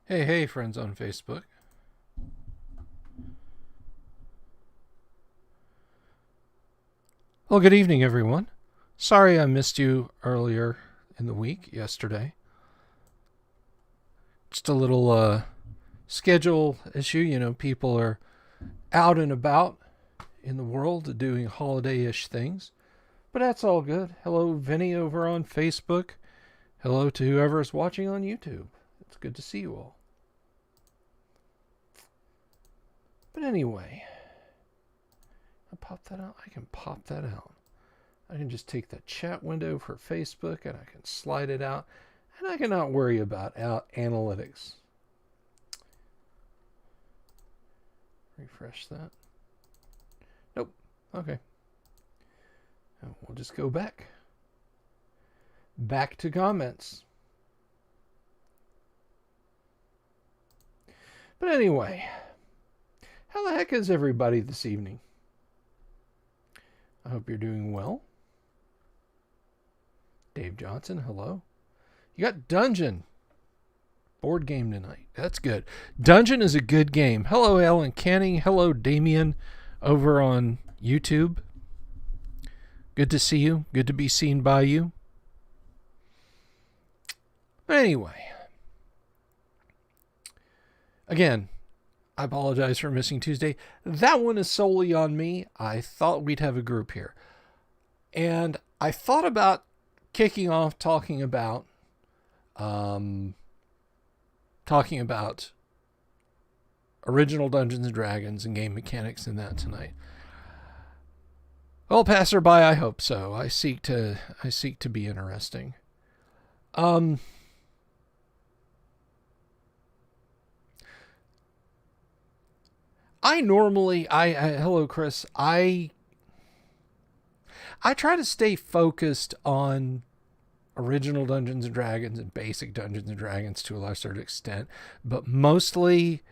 Hey, friends on Facebook. Well, good evening, everyone. Sorry I missed you earlier in the week, yesterday. Just a little schedule issue. People are out and about in the world doing holiday-ish things. But that's all good. Hello, Vinny over on Facebook. Hello to whoever is watching on YouTube. It's good to see you all. But anyway, I pop that out. I can pop that out. I can just take the chat window for Facebook and I can slide it out. And I cannot worry about analytics. Refresh that. Nope. Okay. And we'll just go back. Back to comments. But anyway, how the heck is everybody this evening? I hope you're doing well. Dave Johnson, hello. You got Dungeon board game tonight. That's good. Dungeon is a good game. Hello, Ellen Canning. Hello, Damien over on YouTube. Good to see you. Good to be seen by you. But anyway, again, I apologize for missing Tuesday. That one is solely on me. I thought we'd have a group here. And I thought about kicking off talking about original Dungeons and Dragons and game mechanics in that tonight. Well, passerby, I hope so. I seek to be interesting. Hello, Chris. I try to stay focused on original Dungeons and Dragons and basic Dungeons and Dragons to a lesser extent, but mostly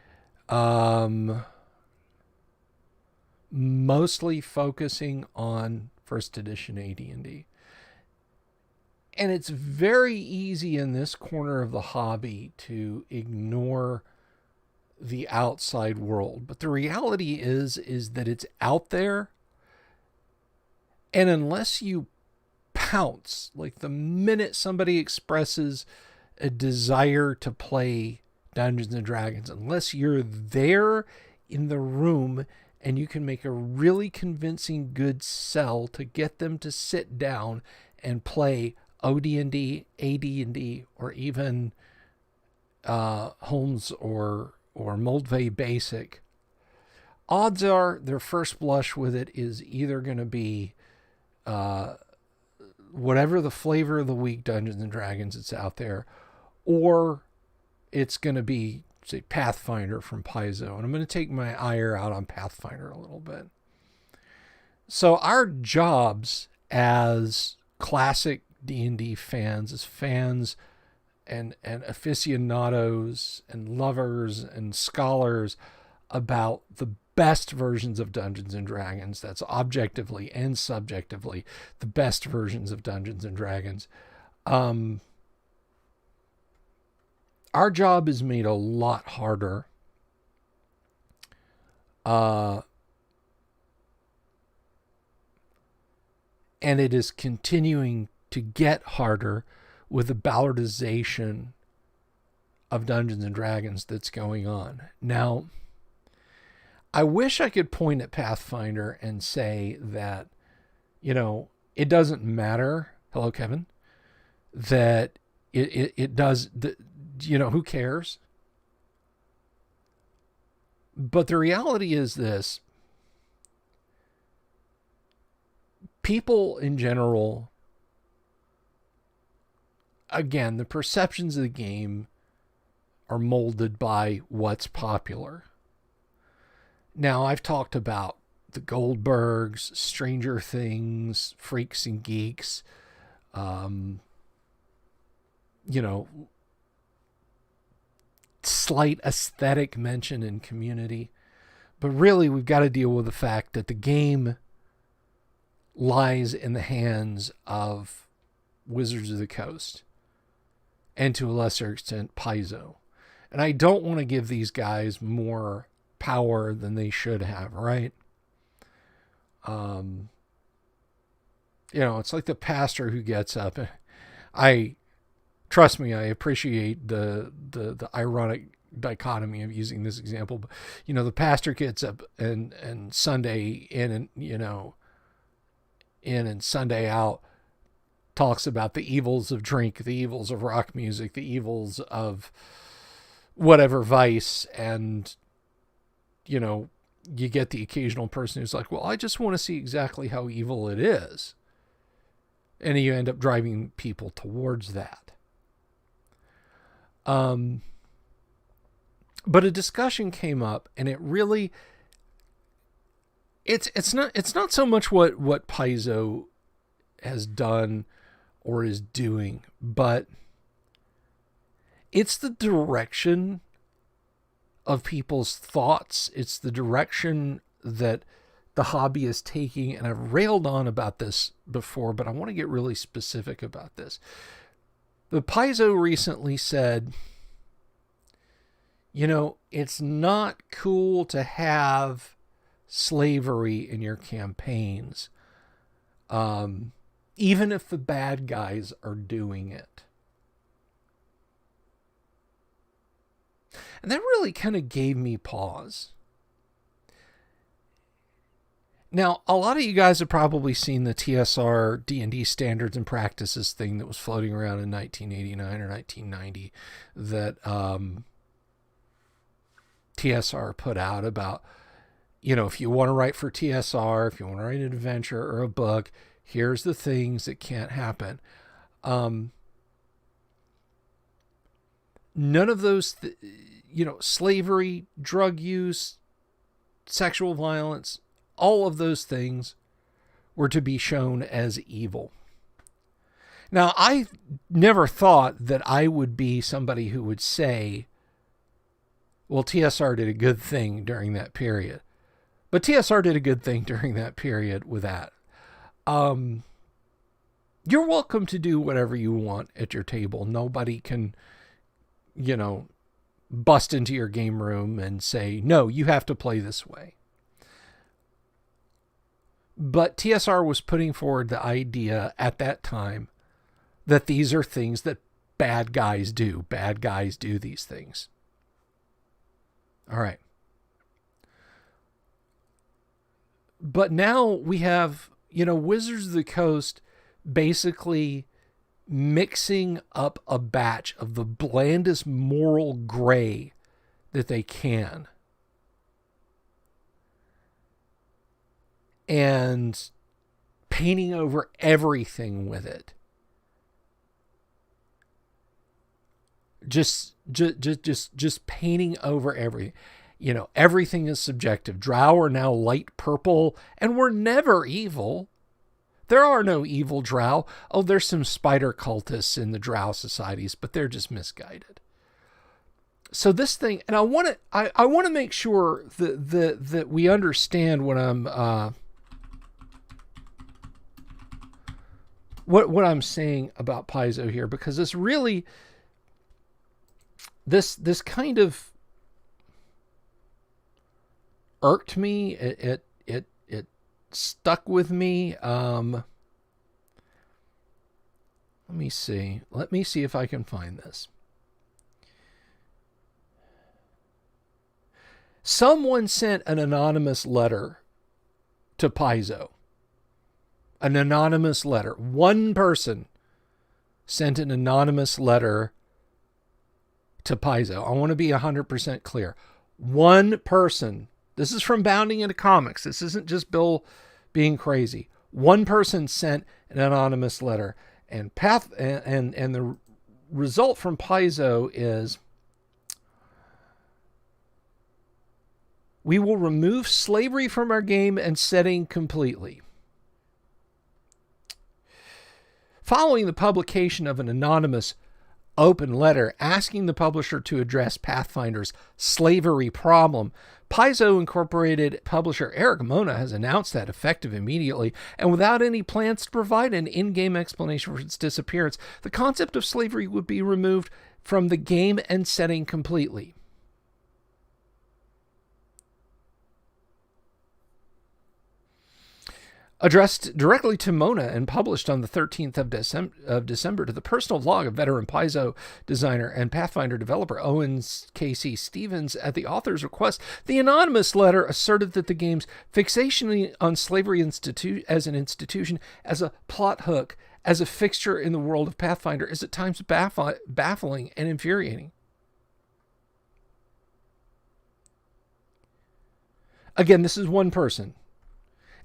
focusing on first edition AD&D. And it's very easy in this corner of the hobby to ignore the outside world. But the reality is that it's out there. And unless you pounce, like the minute somebody expresses a desire to play Dungeons and Dragons, unless you're there in the room and you can make a really convincing good sell to get them to sit down and play OD&D, AD&D, or even Holmes or Moldvay Basic, odds are their first blush with it is either going to be whatever the flavor of the week Dungeons and Dragons that's out there, or it's going to be, say, Pathfinder from Paizo. And I'm going to take my ire out on Pathfinder a little bit. So our jobs as classic D&D fans, as fans and aficionados and lovers and scholars about the best versions of Dungeons and Dragons, that's objectively and subjectively the best versions of Dungeons and Dragons, our job is made a lot harder and it is continuing to get harder with the ballardization of Dungeons and Dragons that's going on. Now, I wish I could point at Pathfinder and say that, it doesn't matter. Hello, Kevin. That it does, who cares? But the reality is this. People in general, again, the perceptions of the game are molded by what's popular. Now, I've talked about the Goldbergs, Stranger Things, Freaks and Geeks, slight aesthetic mention in Community. But really, we've got to deal with the fact that the game lies in the hands of Wizards of the Coast, and to a lesser extent, Paizo. And I don't want to give these guys more power than they should have, right? It's like the pastor who gets up. Trust me, I appreciate the ironic dichotomy of using this example. But, the pastor gets up and Sunday in and Sunday out talks about the evils of drink, the evils of rock music, the evils of whatever vice. And, you get the occasional person who's like, well, I just want to see exactly how evil it is. And you end up driving people towards that. But a discussion came up, and it really, it's not so much what Paizo has done or is doing, but it's the direction of people's thoughts. It's the direction that the hobby is taking. And I've railed on about this before, but I want to get really specific about this. The Paizo recently said, it's not cool to have slavery in your campaigns, even if the bad guys are doing it. And that really kind of gave me pause. Now, a lot of you guys have probably seen the TSR D&D standards and practices thing that was floating around in 1989 or 1990 that TSR put out about, if you want to write for TSR, if you want to write an adventure or a book, here's the things that can't happen. None of those, slavery, drug use, sexual violence, all of those things were to be shown as evil. Now, I never thought that I would be somebody who would say, well, TSR did a good thing during that period. But TSR did a good thing during that period with that. You're welcome to do whatever you want at your table. Nobody can, bust into your game room and say, no, you have to play this way. But TSR was putting forward the idea at that time that these are things that bad guys do. Bad guys do these things. All right. But now we have, Wizards of the Coast basically mixing up a batch of the blandest moral gray that they can. And painting over everything with it. Just painting over everything. Everything is subjective. Drow are now light purple, and we're never evil. There are no evil drow. Oh, there's some spider cultists in the drow societies, but they're just misguided. So this thing, and I want to make sure that we understand what I'm saying about Paizo here, because this really, this kind of irked me. It stuck with me. Let me see if I can find this. Someone sent an anonymous letter to Paizo. An anonymous letter. One person sent an anonymous letter to Paizo. I want to be 100% clear. One person. This is from Bounding into Comics. This isn't just Bill being crazy. One person sent an anonymous letter, and the result from Paizo is, we will remove slavery from our game and setting completely. Following the publication of an anonymous open letter asking the publisher to address Pathfinder's slavery problem, Paizo Incorporated publisher Eric Mona has announced that, effective immediately and without any plans to provide an in-game explanation for its disappearance, the concept of slavery would be removed from the game and setting completely. Addressed directly to Mona and published on the 13th of December to the personal log of veteran Paizo designer and Pathfinder developer Owen K.C. Stevens at the author's request, the anonymous letter asserted that the game's fixation on slavery as an institution, as a plot hook, as a fixture in the world of Pathfinder is at times baffling and infuriating. Again, this is one person.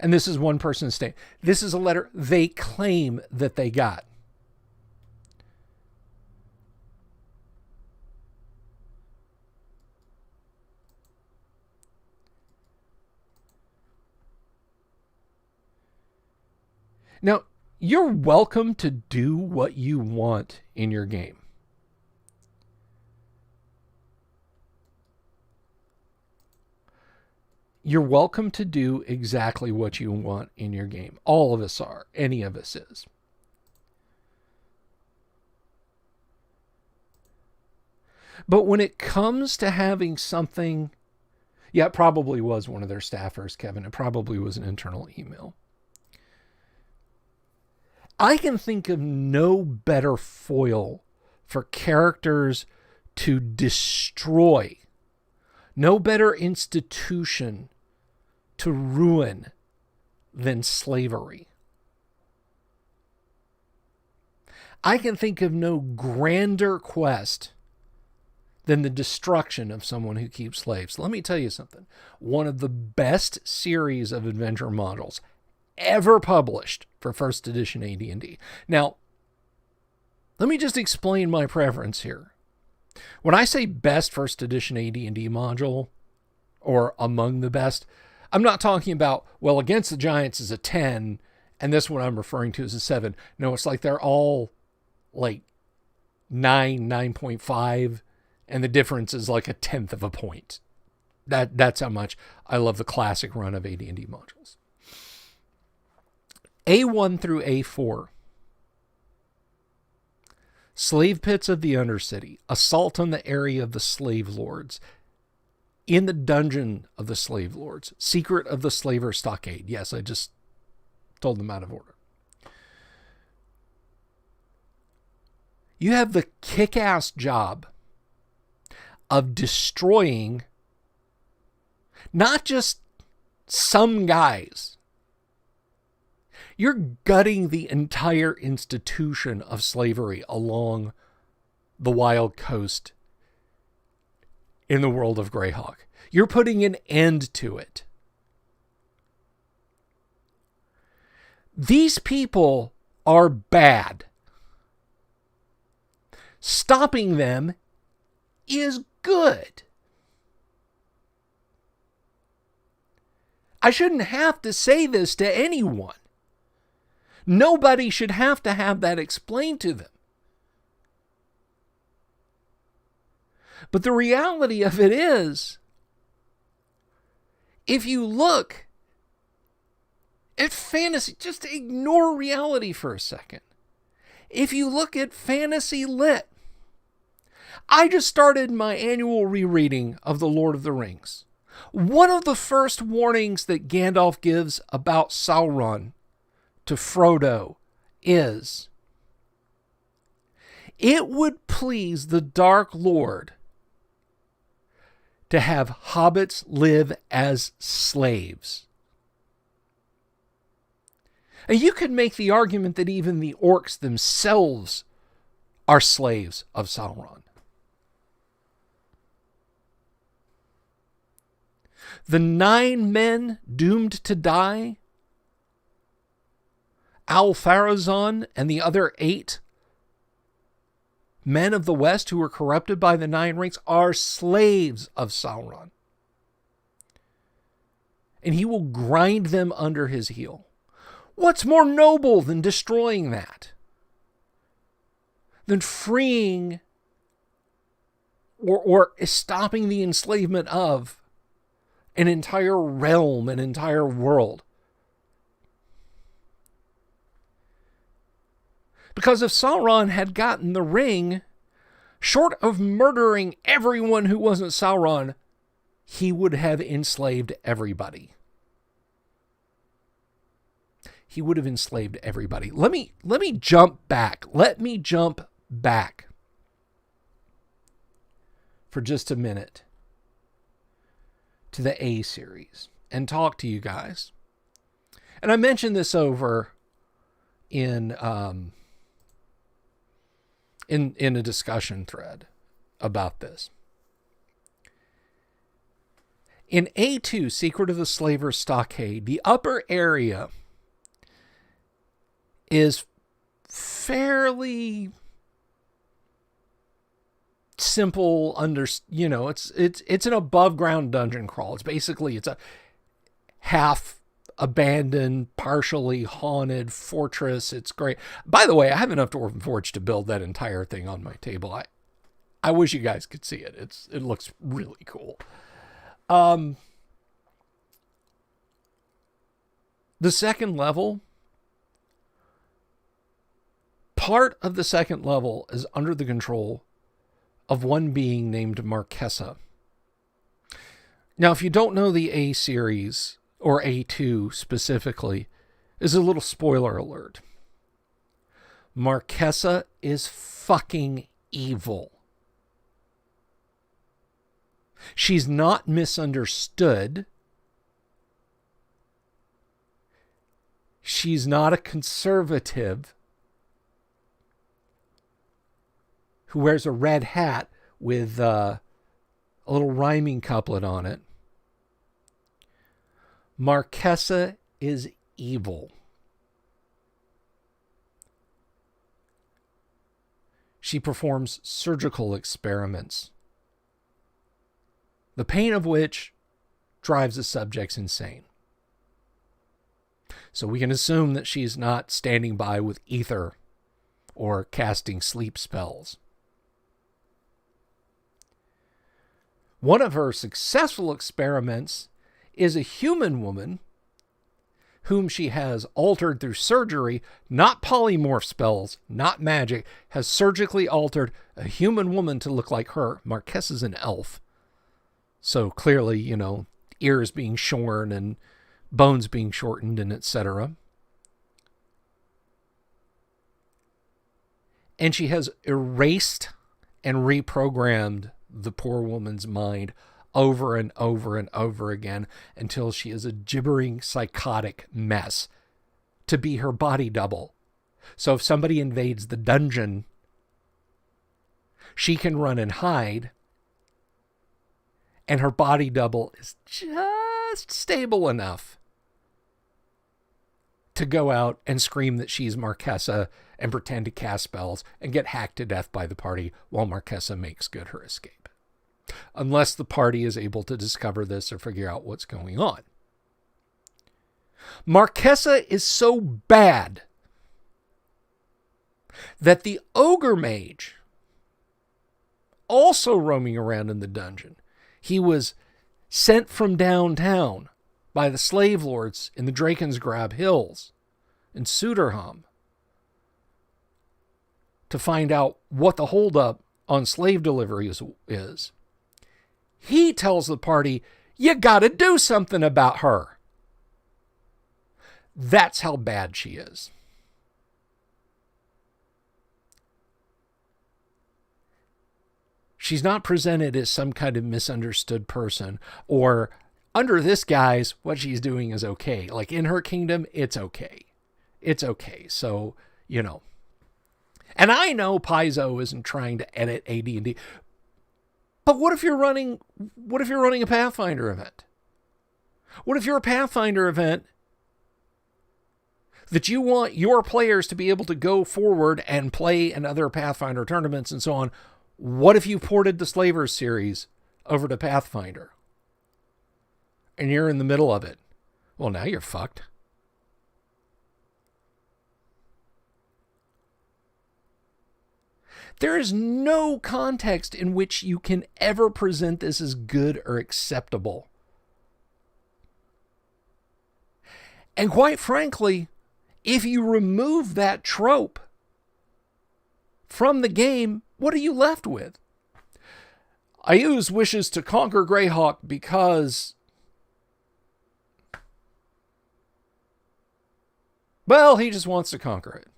And this is one person's statement. This is a letter they claim that they got. Now, you're welcome to do what you want in your game. You're welcome to do exactly what you want in your game. All of us are. Any of us is. But when it comes to having something, yeah, it probably was one of their staffers, Kevin. It probably was an internal email. I can think of no better foil for characters to destroy, no better institution to ruin than slavery. I can think of no grander quest than the destruction of someone who keeps slaves. Let me tell you something. One of the best series of adventure modules ever published for first edition AD&D. Now, let me just explain my preference here. When I say best first edition AD&D module, or among the best, I'm not talking about, well, Against the Giants is a 10, and this one I'm referring to is a 7. No, it's like they're all like 9, 9.5, and the difference is like a 1/10 of a point. That's how much I love the classic run of AD&D modules. A1 through A4. Slave Pits of the Undercity. Assault on the area of the Slave Lords. In the Dungeon of the Slave Lords. Secret of the Slaver Stockade. Yes, I just told them out of order. You have the kick-ass job of destroying not just some guys. You're gutting the entire institution of slavery along the wild coast in the world of Greyhawk. You're putting an end to it. These people are bad. Stopping them is good. I shouldn't have to say this to anyone. Nobody should have to have that explained to them. But the reality of it is, if you look at fantasy, just ignore reality for a second. If you look at fantasy lit, I just started my annual rereading of The Lord of the Rings. One of the first warnings that Gandalf gives about Sauron to Frodo is, it would please the Dark Lord to have hobbits live as slaves. And you could make the argument that even the orcs themselves are slaves of Sauron. The 9 men doomed to die, Al-Farazon and the other 8 men of the West who were corrupted by the 9 rings, are slaves of Sauron. And he will grind them under his heel. What's more noble than destroying that? Than freeing or stopping the enslavement of an entire realm, an entire world? Because if Sauron had gotten the ring, Short of murdering everyone who wasn't Sauron, he would have enslaved everybody. He would have enslaved everybody. Let me jump back. Let me jump back for just a minute to the A series and talk to you guys. And I mentioned this over in a discussion thread about this. In A2, Secret of the Slaver's Stockade, the upper area is fairly simple. It's an above ground dungeon crawl. It's a half abandoned, partially haunted fortress. It's great. By the way, I have enough Dwarven Forge to build that entire thing on my table. I wish you guys could see it. It looks really cool. The second level, part of the second level is under the control of one being named Markesa. Now, if you don't know the A series, or A2 specifically, is a little spoiler alert. Markesa is fucking evil. She's not misunderstood. She's not a conservative who wears a red hat with a little rhyming couplet on it. Markesa is evil. She performs surgical experiments, the pain of which drives the subjects insane. So we can assume that she's not standing by with ether or casting sleep spells. One of her successful experiments is a human woman whom she has altered through surgery, not polymorph spells, not magic, has surgically altered a human woman to look like her. Markesa's an elf. So clearly, ears being shorn and bones being shortened and etc. And she has erased and reprogrammed the poor woman's mind over and over and over again until she is a gibbering, psychotic mess to be her body double. So if somebody invades the dungeon, she can run and hide, and her body double is just stable enough to go out and scream that she's Markesa and pretend to cast spells and get hacked to death by the party while Markesa makes good her escape. Unless the party is able to discover this or figure out what's going on. Markesa is so bad that the ogre mage, also roaming around in the dungeon, he was sent from downtown by the slave lords in the Drakensgrab Hills in Suderham to find out what the holdup on slave delivery is. He tells the party, you gotta do something about her. That's how bad she is. She's not presented as some kind of misunderstood person or under this guise, what she's doing is okay. Like in her kingdom, it's okay. It's okay. So, And I know Paizo isn't trying to edit AD&D, but what if you're running a Pathfinder event? What if you're a Pathfinder event that you want your players to be able to go forward and play in other Pathfinder tournaments and so on? What if you ported the Slavers series over to Pathfinder and you're in the middle of it? Well, now you're fucked. There is no context in which you can ever present this as good or acceptable. And quite frankly, if you remove that trope from the game, What are you left with? Ayu's wishes to conquer Greyhawk because, well, he just wants to conquer it.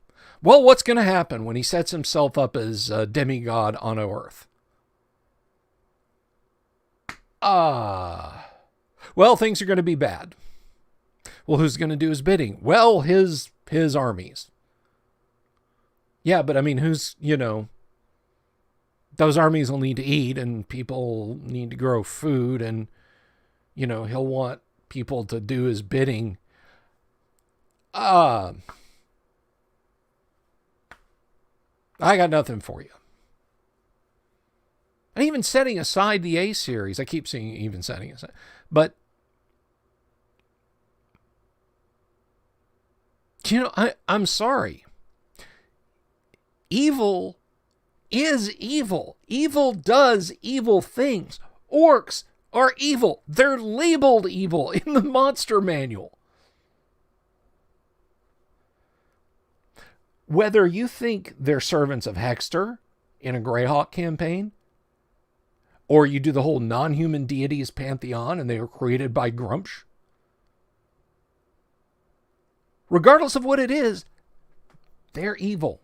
Well, what's going to happen when he sets himself up as a demigod on Earth? Well, things are going to be bad. Well, who's going to do his bidding? Well, his armies. Yeah, but I mean, who's, those armies will need to eat and people need to grow food and, he'll want people to do his bidding. I got nothing for you. And even setting aside the A series, I keep saying even setting aside, but I'm sorry. Evil is evil. Evil does evil things. Orcs are evil. They're labeled evil in the monster manual. Whether you think they're servants of Hexter in a Greyhawk campaign, or you do the whole non-human deities pantheon and they were created by Grumpsh, regardless of what it is, they're evil.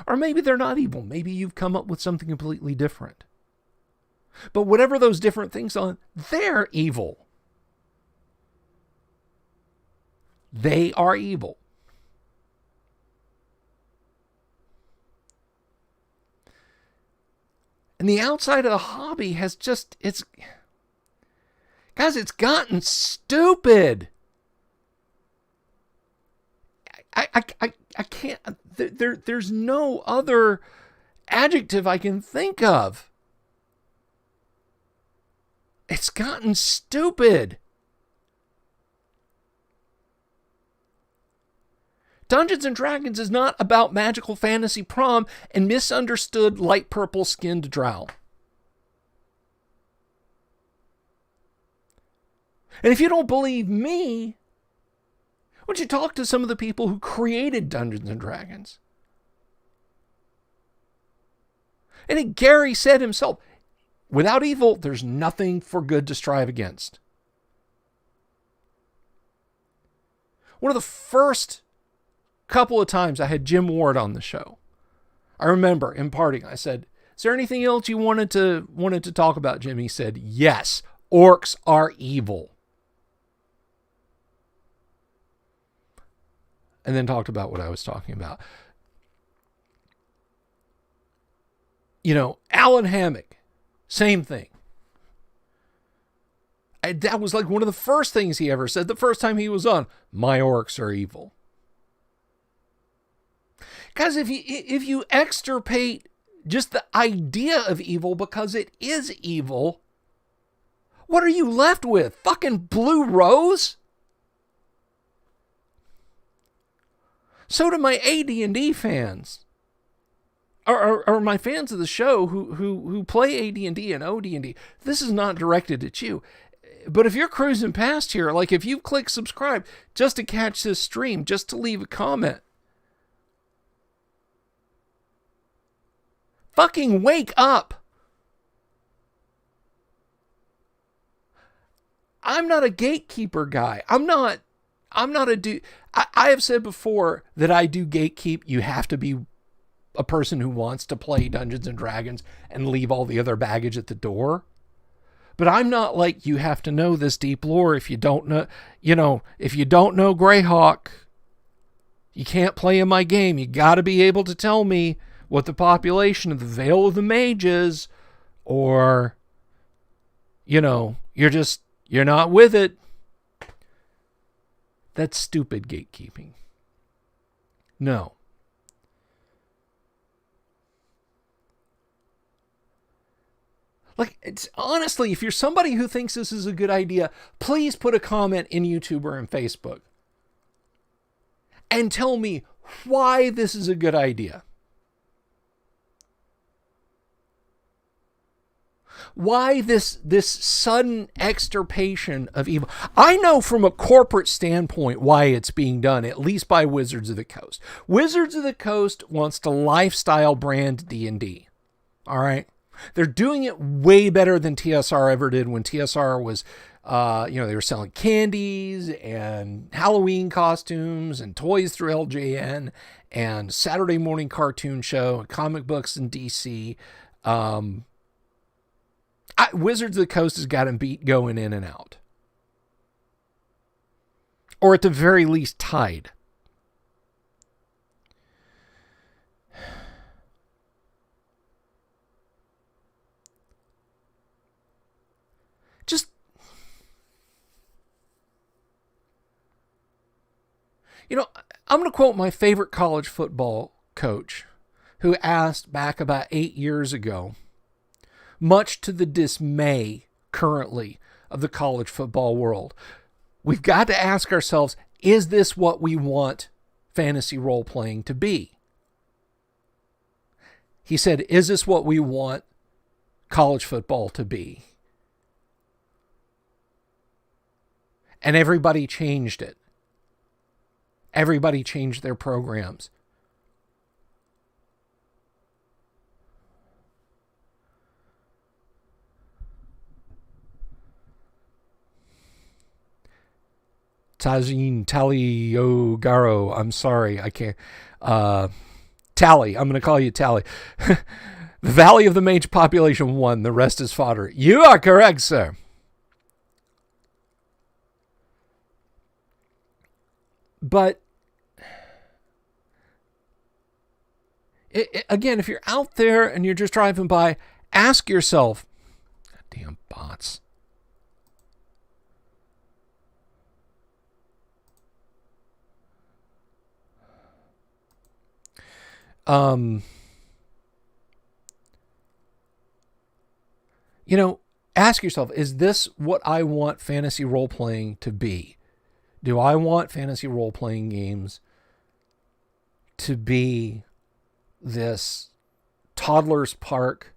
Or maybe they're not evil. Maybe you've come up with something completely different. But whatever those different things are, they're evil. They are evil. And the outside of the hobby has just, it's gotten stupid. I can't, there's no other adjective I can think of. It's gotten stupid. Dungeons and Dragons is not about magical fantasy prom and misunderstood light purple skinned drow. And if you don't believe me, why don't you talk to some of the people who created Dungeons and Dragons? And Gary said himself, without evil, there's nothing for good to strive against. One of the first couple of times I had Jim Ward on the show, I remember imparting, I said, is there anything else you wanted to talk about, Jim? He said, yes, orcs are evil. And then talked about what I was talking about. Alan Hammock, same thing. That was like one of the first things he ever said the first time he was on. My orcs are evil. Guys, if you extirpate just the idea of evil because it is evil, what are you left with? Fucking Blue Rose? So do my AD&D fans, or my fans of the show who play AD&D and OD&D. This is not directed at you, but if you're cruising past here, like if you click subscribe just to catch this stream, just to leave a comment, fucking wake up. I'm not a gatekeeper guy. I'm not a dude. I have said before that I do gatekeep. You have to be a person who wants to play Dungeons and Dragons and leave all the other baggage at the door. But I'm not like, you have to know this deep lore. If you don't know, if you don't know Greyhawk, you can't play in my game. You got to be able to tell me what the population of the Vale of the Mage is, or, you're not with it. That's stupid gatekeeping. No. Like, it's honestly, if you're somebody who thinks this is a good idea, please put a comment in YouTube or in Facebook and tell me why this is a good idea. Why this sudden extirpation of evil? I know from a corporate standpoint why it's being done, at least by Wizards of the Coast. Wizards of the Coast wants to lifestyle brand D&D. All right? They're doing it way better than TSR ever did when TSR was, they were selling candies and Halloween costumes and toys through LJN and Saturday morning cartoon show and comic books in DC. Wizards of the Coast has got him beat going in and out. Or at the very least tied. Just, I'm going to quote my favorite college football coach who asked back about 8 years ago, much to the dismay currently of the college football world, we've got to ask ourselves, is this what we want fantasy role-playing to be? He said, is this what we want college football to be? And everybody changed it. Everybody changed their programs. Tajin Taliogaro. I'm sorry. I can't. Tally. I'm going to call you Tally. The Valley of the Mage population 1. The rest is fodder. You are correct, sir. But again, if you're out there and you're just driving by, ask yourself, goddamn bots. Ask yourself, is this what I want fantasy role-playing to be? Do I want fantasy role-playing games to be this toddler's park,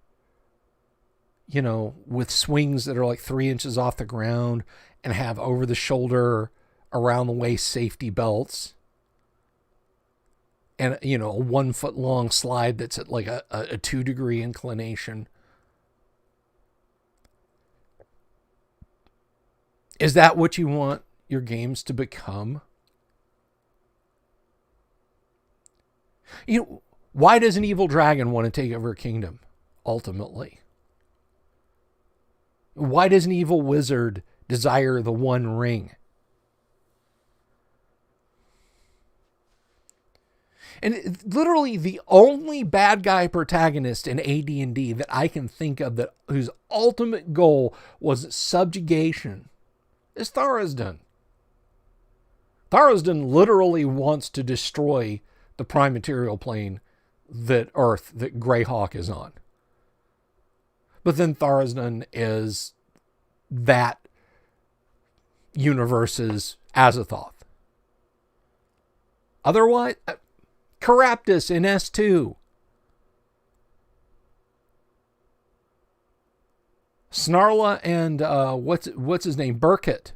with swings that are like 3 inches off the ground and have over-the-shoulder, around-the-waist safety belts? And, a 1 foot long slide that's at like a 2-degree inclination. Is that what you want your games to become? Why does an evil dragon want to take over a kingdom, ultimately? Why does an evil wizard desire the One Ring? And literally the only bad guy protagonist in AD&D that I can think of whose ultimate goal was subjugation is Tharizdun. Tharizdun literally wants to destroy the prime material plane that Greyhawk is on. But then Tharizdun is that universe's Azathoth. Otherwise, Caraptus in S2. Snarla and what's his name? Burkett.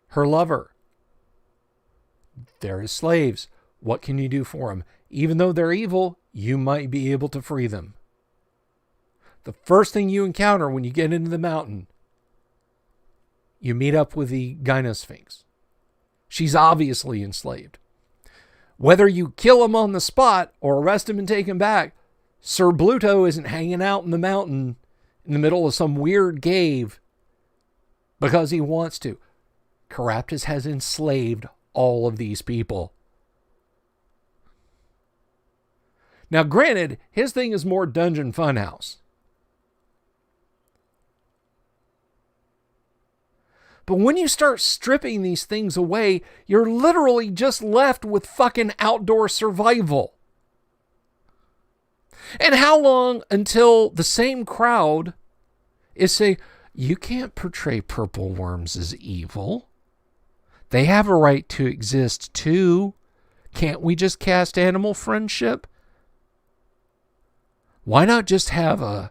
Her lover. They're his slaves. What can you do for them? Even though they're evil, you might be able to free them. The first thing you encounter when you get into the mountain, you meet up with the Gynosphinx. She's obviously enslaved. Whether you kill him on the spot or arrest him and take him back, Sir Bluto isn't hanging out in the mountain in the middle of some weird cave because he wants to. Caraptus has enslaved all of these people. Now, granted, his thing is more Dungeon Funhouse. But when you start stripping these things away, you're literally just left with fucking outdoor survival. And how long until the same crowd is saying, you can't portray purple worms as evil. They have a right to exist too. Can't we just cast animal friendship? Why not just have a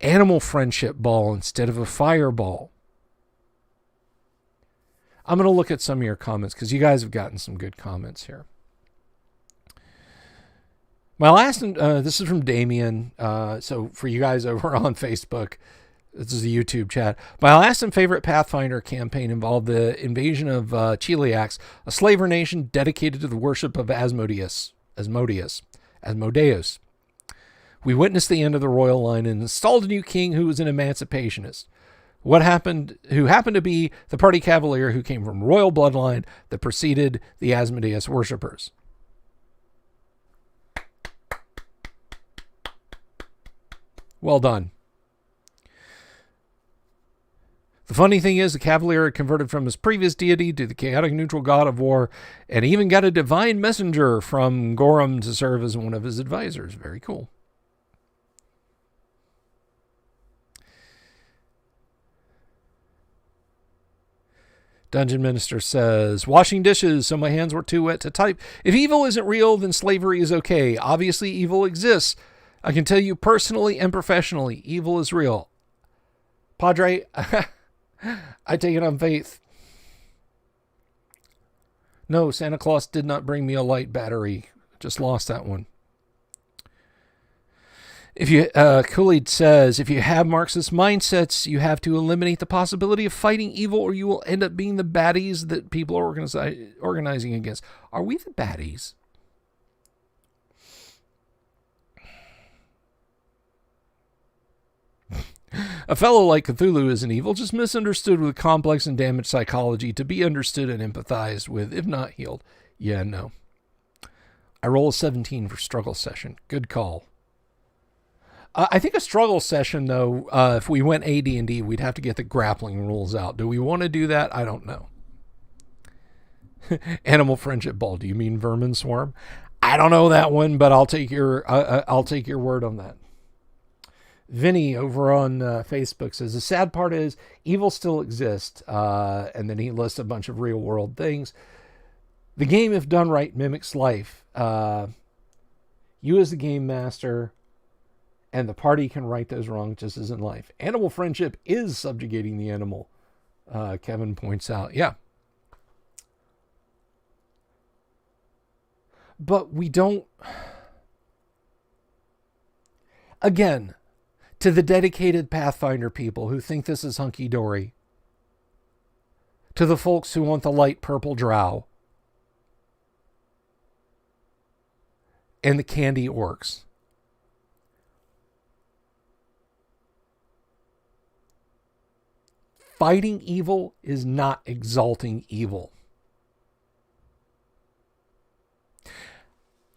animal friendship ball instead of a fireball. I'm going to look at some of your comments because you guys have gotten some good comments here. My last, this is from Damien. So for you guys over on Facebook, this is the YouTube chat. My last and favorite Pathfinder campaign involved the invasion of Cheliax, a slaver nation dedicated to the worship of Asmodeus. We witnessed the end of the royal line and installed a new king who was an emancipationist. Who happened to be the party cavalier who came from royal bloodline that preceded the Asmodeus worshippers. Well done. The funny thing is, the Cavalier had converted from his previous deity to the chaotic neutral god of war, and even got a divine messenger from Gorum to serve as one of his advisors. Very cool. Dungeon Minister says, washing dishes so my hands were too wet to type. If evil isn't real, then slavery is okay. Obviously, evil exists. I can tell you personally and professionally, evil is real. Padre, I take it on faith. No, Santa Claus did not bring me a light battery. Just lost that one. If you, Coolidge says, if you have Marxist mindsets, you have to eliminate the possibility of fighting evil, or you will end up being the baddies that people are organizing against. Are we the baddies? A fellow like Cthulhu isn't evil, just misunderstood with complex and damaged psychology to be understood and empathized with, if not healed. Yeah, no. I roll a 17 for struggle session. Good call. I think a struggle session, though, if we went AD&D, we'd have to get the grappling rules out. Do we want to do that? I don't know. Animal friendship ball. Do you mean vermin swarm? I don't know that one, but I'll take your word on that. Vinny over on Facebook says, the sad part is evil still exists. And then he lists a bunch of real world things. The game, if done right, mimics life. You as the game master and the party can right those wrongs just as in life. Animal friendship is subjugating the animal, Kevin points out. Yeah. But we don't... Again, to the dedicated Pathfinder people who think this is hunky-dory, to the folks who want the light purple drow, and the candy orcs, fighting evil is not exalting evil.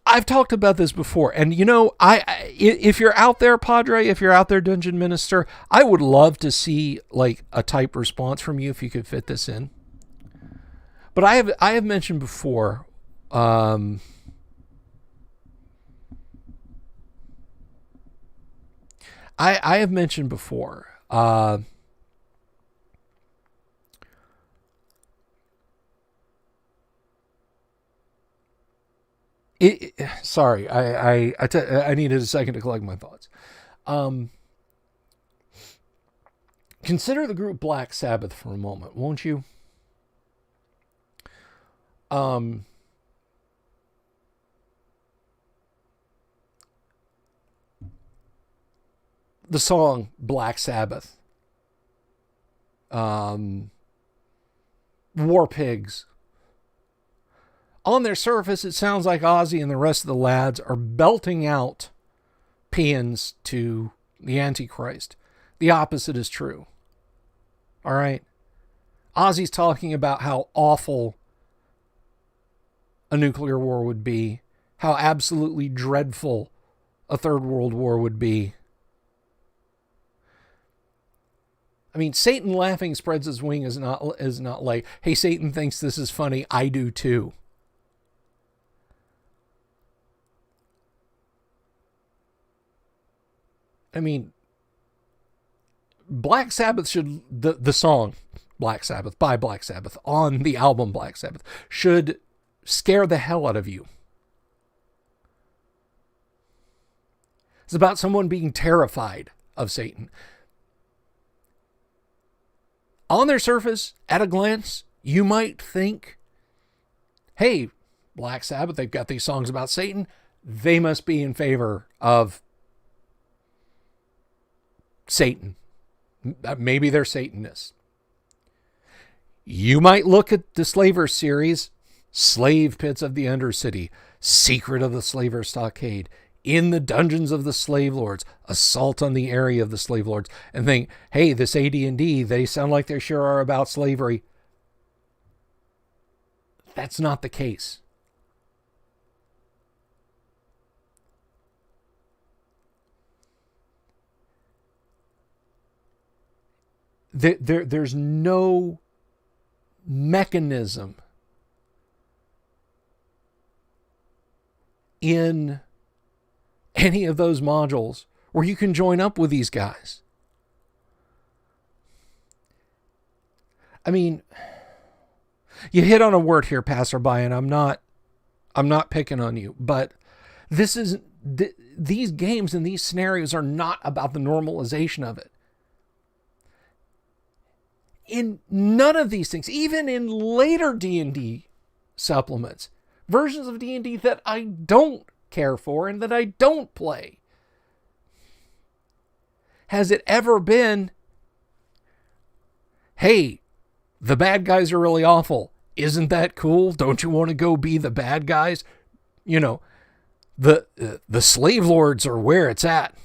I've talked about this before, and you know, if you're out there, Padre, if you're out there, Dungeon Minister, I would love to see like a type response from you if you could fit this in. But I have mentioned before, I have mentioned before, sorry, I needed a second to collect my thoughts. Consider the group Black Sabbath for a moment, won't you? The song Black Sabbath, War Pigs. On their surface, it sounds like Ozzy and the rest of the lads are belting out paeans to the Antichrist. The opposite is true. All right? Ozzy's talking about how awful a nuclear war would be, how absolutely dreadful a third world war would be. I mean, Satan laughing spreads his wing is not like, hey, Satan thinks this is funny, I do too. I mean, Black Sabbath should, the song Black Sabbath by Black Sabbath on the album Black Sabbath should scare the hell out of you. It's about someone being terrified of Satan. On their surface, at a glance, you might think, hey, Black Sabbath, they've got these songs about Satan. They must be in favor of Satan. Maybe they're Satanists. You might look at the Slaver series, Slave Pits of the Undercity, Secret of the Slaver Stockade, In the Dungeons of the Slave Lords, Assault on the Area of the Slave Lords, and think, hey, this AD&D, they sound like they sure are about slavery. That's not the case. There's no mechanism in any of those modules where you can join up with these guys. I mean, you hit on a word here, passerby, and I'm not picking on you, but these games and these scenarios are not about the normalization of it. In none of these things, even in later D&D supplements, versions of D&D that I don't care for and that I don't play, has it ever been, hey, the bad guys are really awful. Isn't that cool? Don't you want to go be the bad guys? You know, the slave lords are where it's at.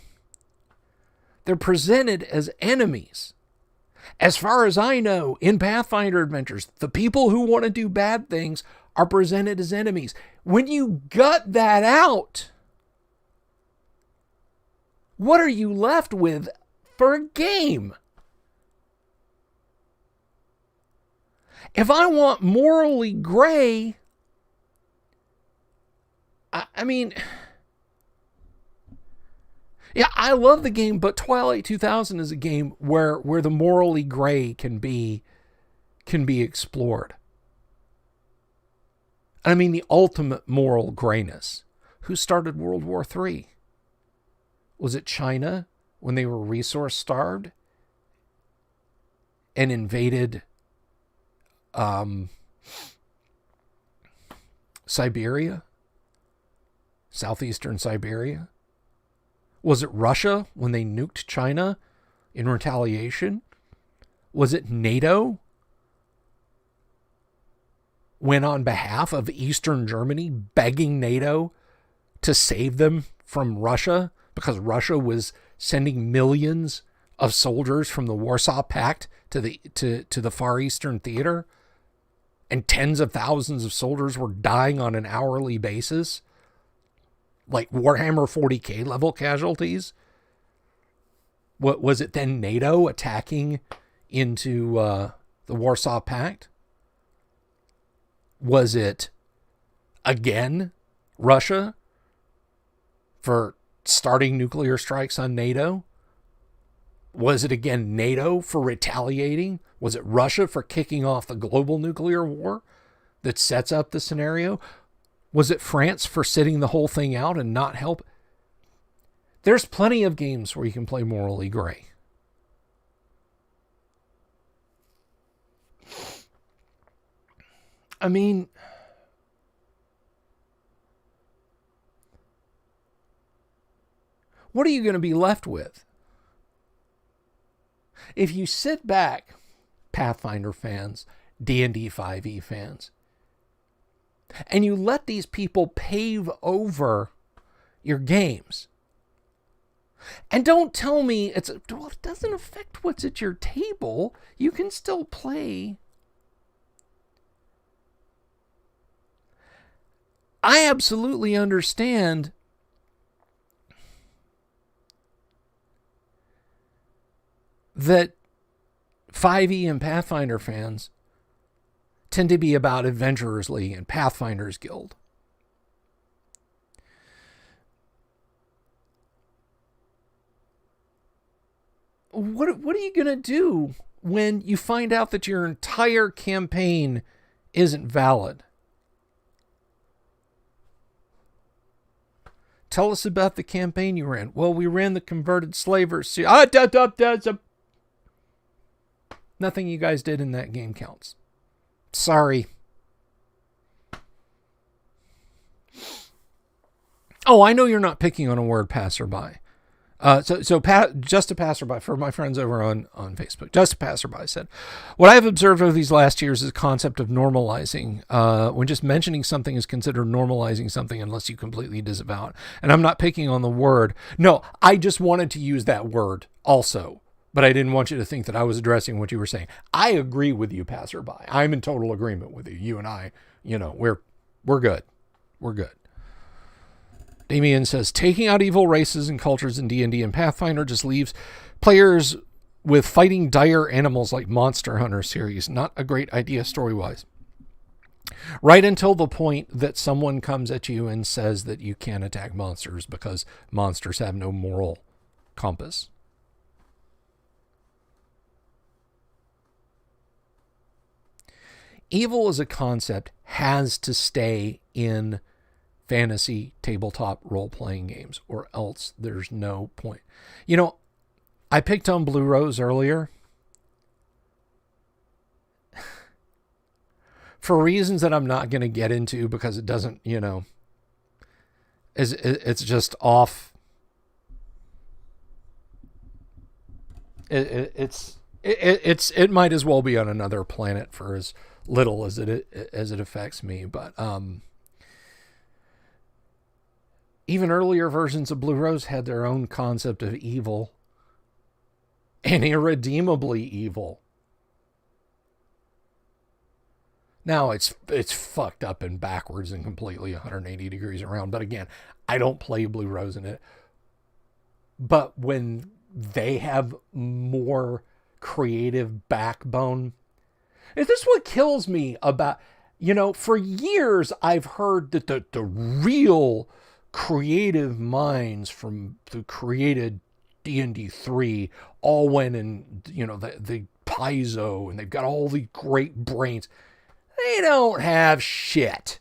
They're presented as enemies. As far as I know, in Pathfinder adventures, the people who want to do bad things are presented as enemies. When you gut that out, what are you left with for a game? If I want morally gray, I mean, yeah, I love the game, but Twilight 2000 is a game where the morally gray can be explored. I mean, the ultimate moral grayness. Who started World War III? Was it China when they were resource starved and invaded Siberia? Southeastern Siberia? Was it Russia when they nuked China in retaliation? Was it NATO when, on behalf of Eastern Germany, begging NATO to save them from Russia because Russia was sending millions of soldiers from the Warsaw Pact to the Far Eastern Theater, and tens of thousands of soldiers were dying on an hourly basis? Like Warhammer 40k level casualties? What was it then? NATO attacking into the Warsaw Pact? Was it again Russia for starting nuclear strikes on NATO? Was it again NATO for retaliating? Was it Russia for kicking off the global nuclear war that sets up the scenario? Was it France for sitting the whole thing out and not help? There's plenty of games where you can play morally gray. I mean, what are you going to be left with? If you sit back, Pathfinder fans, D&D 5e fans, and you let these people pave over your games, and don't tell me it doesn't affect what's at your table. You can still play. I absolutely understand that 5e and Pathfinder fans tend to be about Adventurers League and Pathfinders Guild. What are you going to do when you find out that your entire campaign isn't valid? tell us about the campaign you ran. Well, we ran the Converted Slavers. Nothing you guys did in that game counts. Sorry. Oh, I know you're not picking on a word, passerby. Just a passerby, for my friends over on Facebook, just a passerby said, what I have observed over these last years is the concept of normalizing. When just mentioning something is considered normalizing something unless you completely disavow it. And I'm not picking on the word. No, I just wanted to use that word also, but I didn't want you to think that I was addressing what you were saying. I agree with you, passerby. I'm in total agreement with you. You and I, we're good. We're good. Damien says, taking out evil races and cultures in D&D and Pathfinder just leaves players with fighting dire animals like Monster Hunter series. Not a great idea story-wise. Right until the point that someone comes at you and says that you can't attack monsters because monsters have no moral compass. Evil as a concept has to stay in fantasy tabletop role-playing games, or else there's no point. I picked on Blue Rose earlier for reasons that I'm not going to get into because it doesn't, it's just off. It might as well be on another planet for as little as it affects me, but even earlier versions of Blue Rose had their own concept of evil and irredeemably evil. Now it's fucked up and backwards and completely 180 degrees around. But again, I don't play Blue Rose in it. But when they have more creative backbone, is this what kills me about, for years I've heard that the real creative minds from who created D&D 3 all went and, the Paizo, and they've got all the great brains. They don't have shit.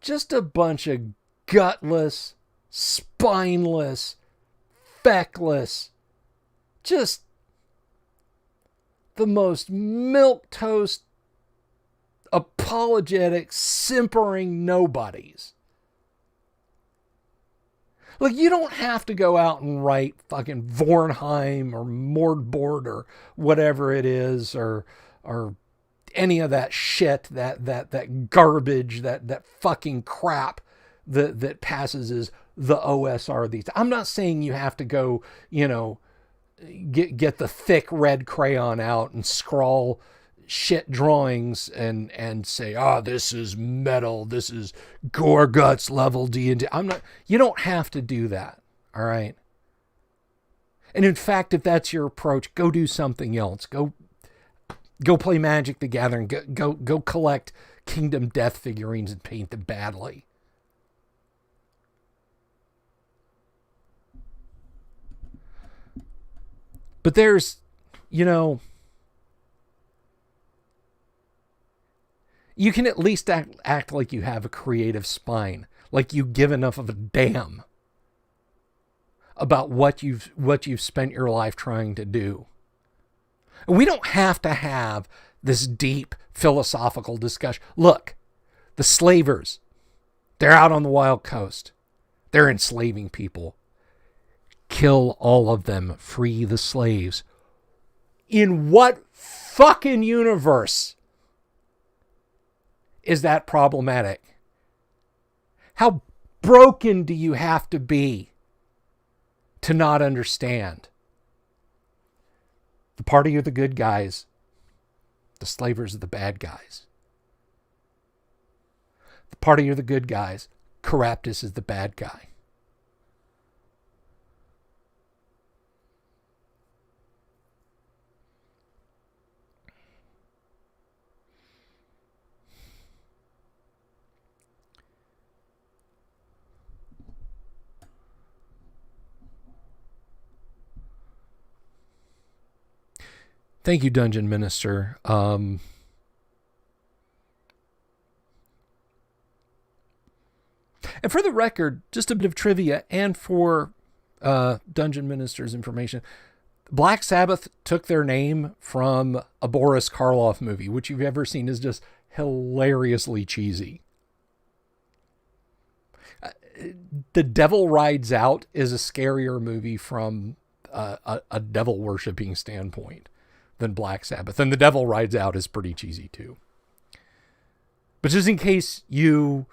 Just a bunch of gutless, spineless, feckless, just the most milquetoast, apologetic, simpering nobodies. Look, you don't have to go out and write fucking Vornheim or Mordbord or whatever it is, or any of that shit, that garbage, that fucking crap that passes as the OSR these. I'm not saying you have to go, get the thick red crayon out and scrawl shit drawings and say, this is metal, this is gore guts level D&D. You don't have to do that. All right. And in fact, if that's your approach, go do something else. Go play Magic the Gathering. Go collect Kingdom Death figurines and paint them badly. But there's, you can at least act like you have a creative spine, like you give enough of a damn about what you've spent your life trying to do. We don't have to have this deep philosophical discussion. Look, the slavers, they're out on the wild coast. They're enslaving people. Kill all of them. Free the slaves. In what fucking universe is that problematic? How broken do you have to be to not understand? The party are the good guys. The slavers are the bad guys. The party are the good guys. Caraptus is the bad guy. Thank you, Dungeon Minister. And for the record, just a bit of trivia and for Dungeon Minister's information, Black Sabbath took their name from a Boris Karloff movie, which you've ever seen is just hilariously cheesy. The Devil Rides Out is a scarier movie from a devil worshipping standpoint than Black Sabbath. And The Devil Rides Out is pretty cheesy too. But just in case you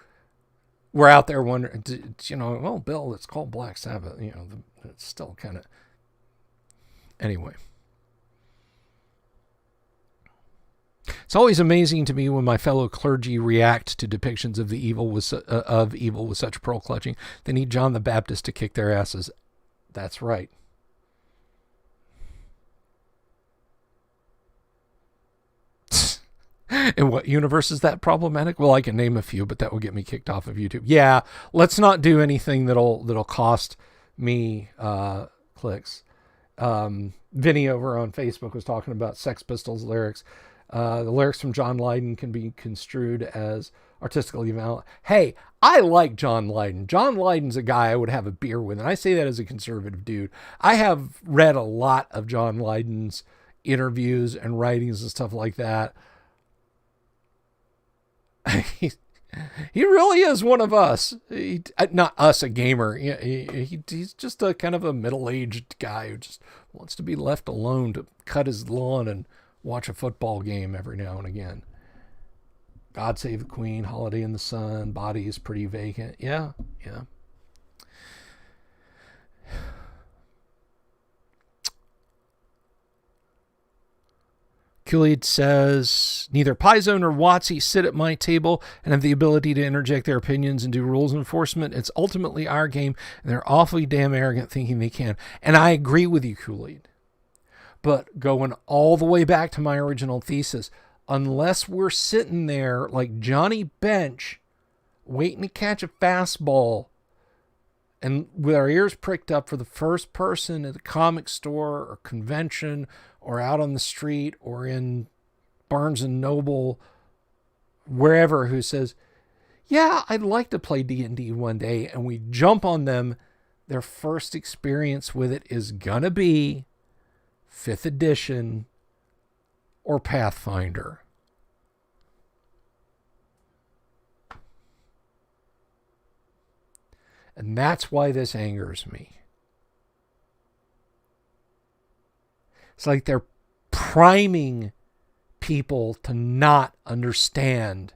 were out there wondering, well, Bill, it's called Black Sabbath. It's still kind of... Anyway. It's always amazing to me when my fellow clergy react to depictions of evil with such pearl clutching. They need John the Baptist to kick their asses. That's right. In what universe is that problematic? Well, I can name a few, but that will get me kicked off of YouTube. Yeah, let's not do anything that'll cost me clicks. Vinny over on Facebook was talking about Sex Pistols lyrics. The lyrics from John Lydon can be construed as artistically valid. Hey, I like John Lydon. John Lydon's a guy I would have a beer with, and I say that as a conservative dude. I have read a lot of John Lydon's interviews and writings and stuff like that. He really is one of us. Not us, a gamer. He's just a kind of a middle-aged guy who just wants to be left alone to cut his lawn and watch a football game every now and again. God Save the Queen, Holiday in the Sun, Body is Pretty Vacant. Yeah. Kool-Aid says, neither Paizo nor WotC sit at my table and have the ability to interject their opinions and do rules enforcement. It's ultimately our game, and they're awfully damn arrogant thinking they can. And I agree with you, Kool-Aid. But going all the way back to my original thesis, unless we're sitting there like Johnny Bench, waiting to catch a fastball, and with our ears pricked up for the first person at a comic store or convention or out on the street or in Barnes and Noble, wherever, who says, yeah, I'd like to play D&D one day, and we jump on them, their first experience with it is gonna be 5th edition or Pathfinder. And that's why this angers me. It's like they're priming people to not understand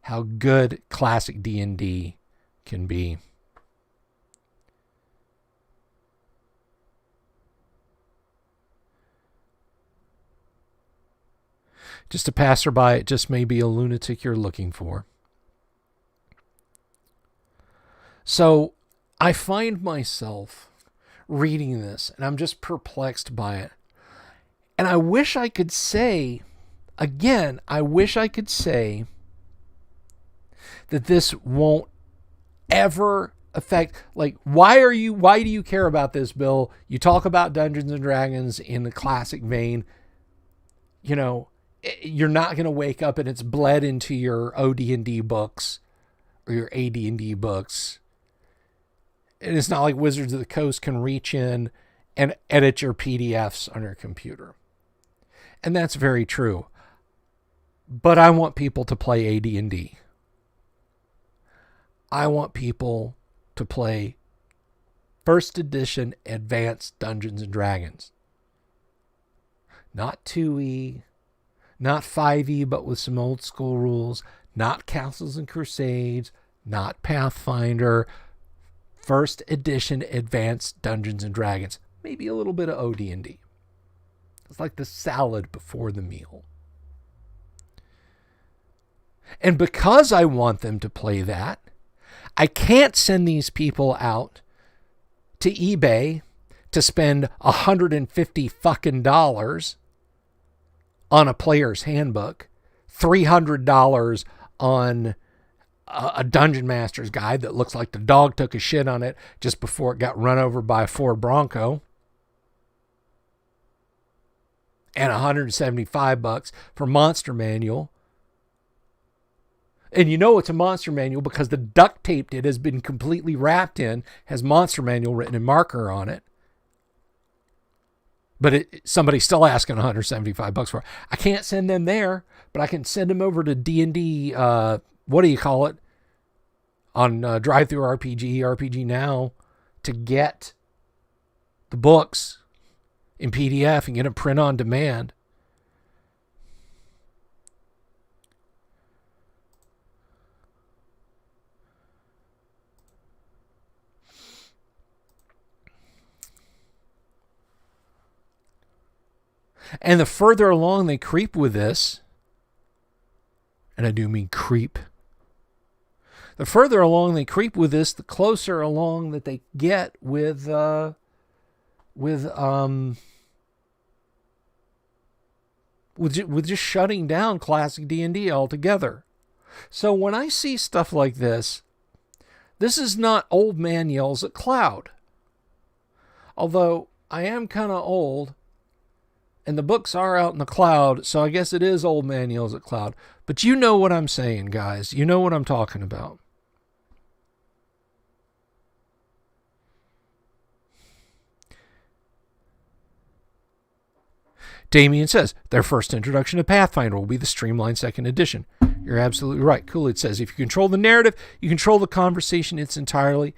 how good classic D&D can be. Just a passerby, it just may be a lunatic you're looking for. So I find myself reading this and I'm just perplexed by it. And I wish I could say, again, that this won't ever affect, like, why do you care about this, Bill? You talk about Dungeons and Dragons in the classic vein. You're not going to wake up and it's bled into your OD&D books or your AD&D books. And it's not like Wizards of the Coast can reach in and edit your PDFs on your computer. And that's very true. But I want people to play AD&D. I want people to play 1st edition Advanced Dungeons and Dragons. Not 2E, not 5E, but with some old school rules, not Castles and Crusades, not Pathfinder, 1st edition Advanced Dungeons and Dragons. Maybe a little bit of OD&D. It's like the salad before the meal. And because I want them to play that, I can't send these people out to eBay to spend $150 fucking dollars on a player's handbook, $300 on a Dungeon Master's guide that looks like the dog took a shit on it just before it got run over by a Ford Bronco, and $175 for Monster Manual. And you know it's a monster manual because the duct tape it has been completely wrapped in, has monster manual written in marker on it. But somebody's still asking $175 for it. I can't send them there, but I can send them over to D&D, what do you call it? On Drive-Thru RPG, RPG Now, to get the books in PDF and get them print on demand. And the further along they creep with this, and I do mean creep, the further along they creep with this, the closer along that they get with just shutting down classic D&D altogether. So when I see stuff like this is not old man yells at cloud. Although I am kind of old, and the books are out in the cloud, so I guess it is old man yells at cloud. But you know what I'm saying, guys. You know what I'm talking about. Damien says, their first introduction to Pathfinder will be the streamlined second edition. You're absolutely right. Coolidge says, if you control the narrative, you control the conversation in its entirety,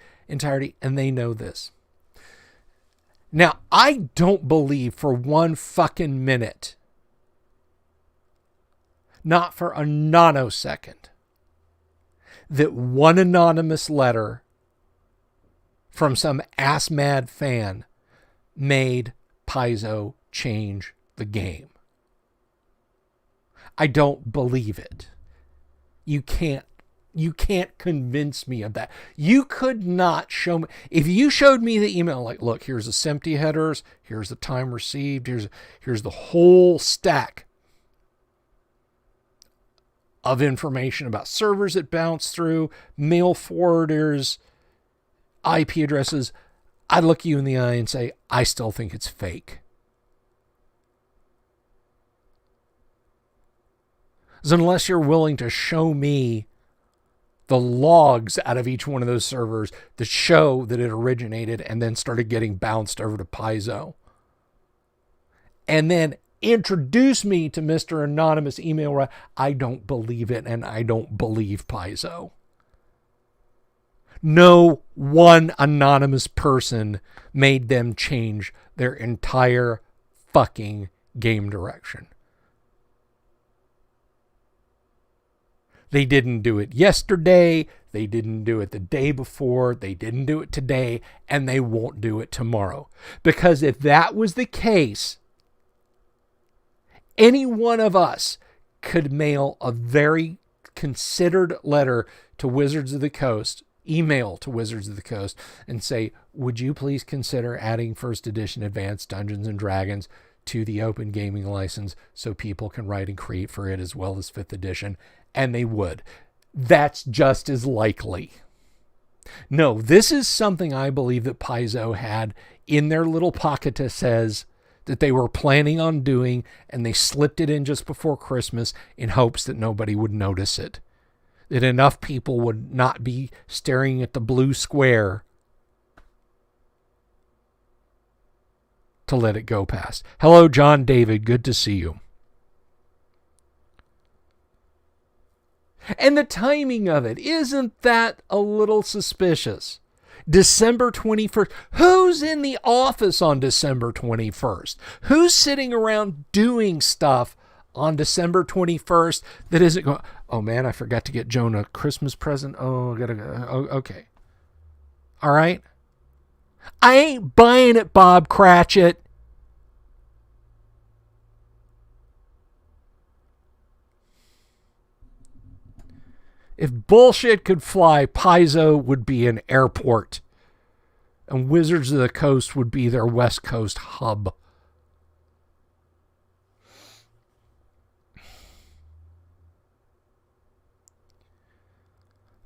and they know this. Now, I don't believe for one fucking minute, not for a nanosecond, that one anonymous letter from some ass-mad fan made Paizo change the game. I don't believe it. You can't convince me of that. You could not show me. If you showed me the email, like, look, here's the SMPTE headers, here's the time received, here's the whole stack of information about servers that bounce through, mail forwarders, IP addresses, I'd look you in the eye and say, I still think it's fake. So unless you're willing to show me the logs out of each one of those servers that show that it originated and then started getting bounced over to Paizo, and then introduce me to Mr. Anonymous Email, I don't believe it, and I don't believe Paizo. No one anonymous person made them change their entire fucking game direction. They didn't do it yesterday. They didn't do it the day before. They didn't do it today. And they won't do it tomorrow. Because if that was the case, any one of us could mail a very considered letter to Wizards of the Coast, email to Wizards of the Coast, and say, would you please consider adding first edition Advanced Dungeons and Dragons to the open gaming license so people can write and create for it as well as 5th edition? And they would. That's just as likely. No, this is something I believe that Paizo had in their little pocket that says that they were planning on doing, and they slipped it in just before Christmas in hopes that nobody would notice it. That enough people would not be staring at the blue square to let it go past. Hello, John David. Good to see you. And the timing of it, isn't that a little suspicious? December 21st. Who's in the office on December 21st? Who's sitting around doing stuff on December 21st that isn't going, oh man, I forgot to get Joan a Christmas present. Oh, I gotta go. Oh, okay. All right. I ain't buying it, Bob Cratchit. If bullshit could fly, Paizo would be an airport, and Wizards of the Coast would be their West Coast hub.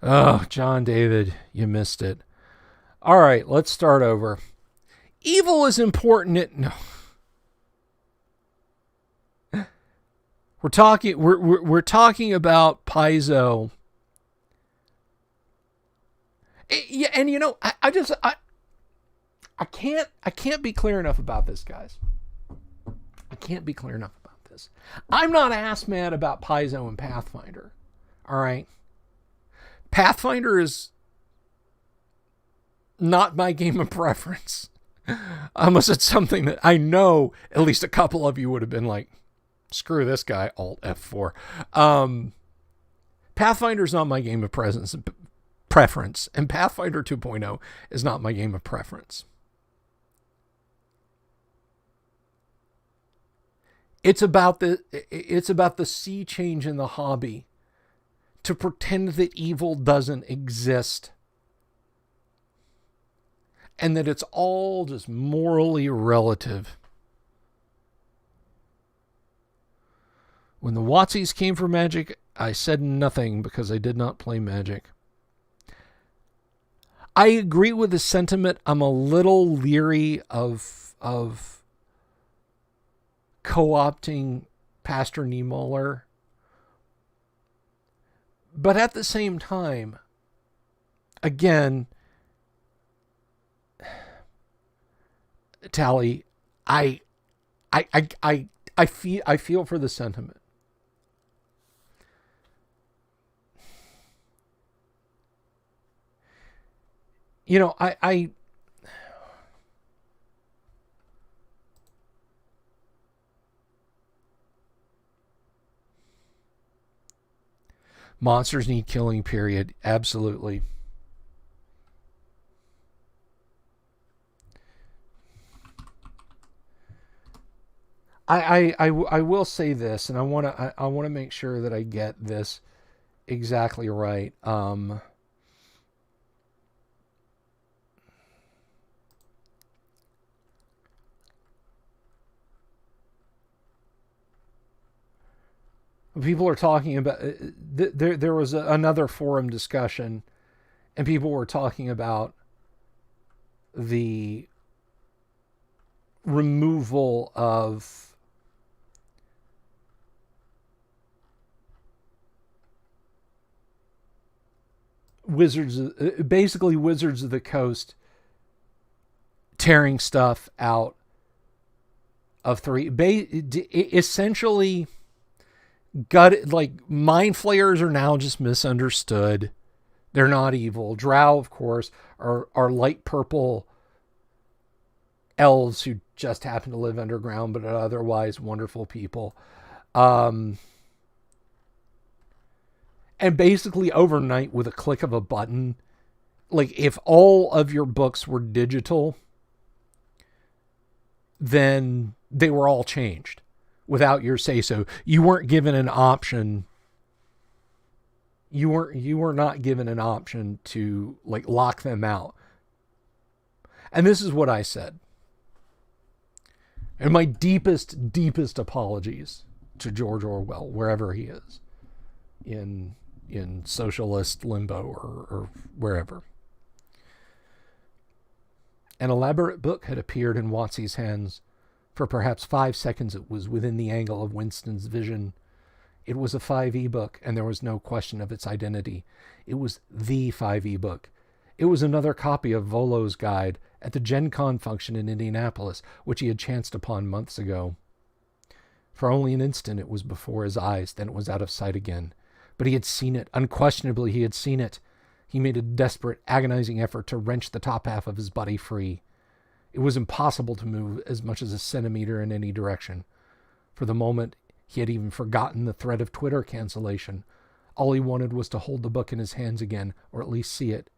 Oh, John David, you missed it. All right, let's start over. Evil is important. No. We're talking about Paizo Yeah, and I can't be clear enough about this, guys. I can't be clear enough about this. I'm not ass mad about Paizo and Pathfinder. All right. Pathfinder is not my game of preference. Unless it's something that I know at least a couple of you would have been like, screw this guy, Alt F4. Pathfinder's not my game of preference, and Pathfinder 2.0 is not my game of preference. It's about the sea change in the hobby to pretend that evil doesn't exist and that it's all just morally relative. When the Watsies came for Magic, I said nothing because I did not play Magic. I agree with the sentiment. I'm a little leery of co-opting Pastor Niemöller. But at the same time, again, Tally, I feel for the sentiment. Monsters need killing, period. Absolutely. I will say this, and I want to make sure that I get this exactly right. People are talking about there was another forum discussion, and people were talking about the removal of Wizards of the Coast tearing stuff out of 3. Essentially, mind flayers are now just misunderstood. They're not evil. Drow, of course, are light purple elves who just happen to live underground, but are otherwise wonderful people. And basically overnight, with a click of a button, like if all of your books were digital, then they were all changed without your say so. You weren't given an option. You were not given an option to lock them out. And this is what I said. And my deepest apologies to George Orwell, wherever he is, in socialist limbo or wherever. An elaborate book had appeared in Watsie's hands. For perhaps 5 seconds it was within the angle of Winston's vision. It was a 5e book, and there was no question of its identity. It was the 5e book. It was another copy of Volo's guide at the Gen Con function in Indianapolis, which he had chanced upon months ago. For only an instant it was before his eyes, then it was out of sight again. But he had seen it. Unquestionably, he had seen it. He made a desperate, agonizing effort to wrench the top half of his body free. It was impossible to move as much as a centimeter in any direction. For the moment, he had even forgotten the threat of Twitter cancellation. All he wanted was to hold the book in his hands again, or at least see it.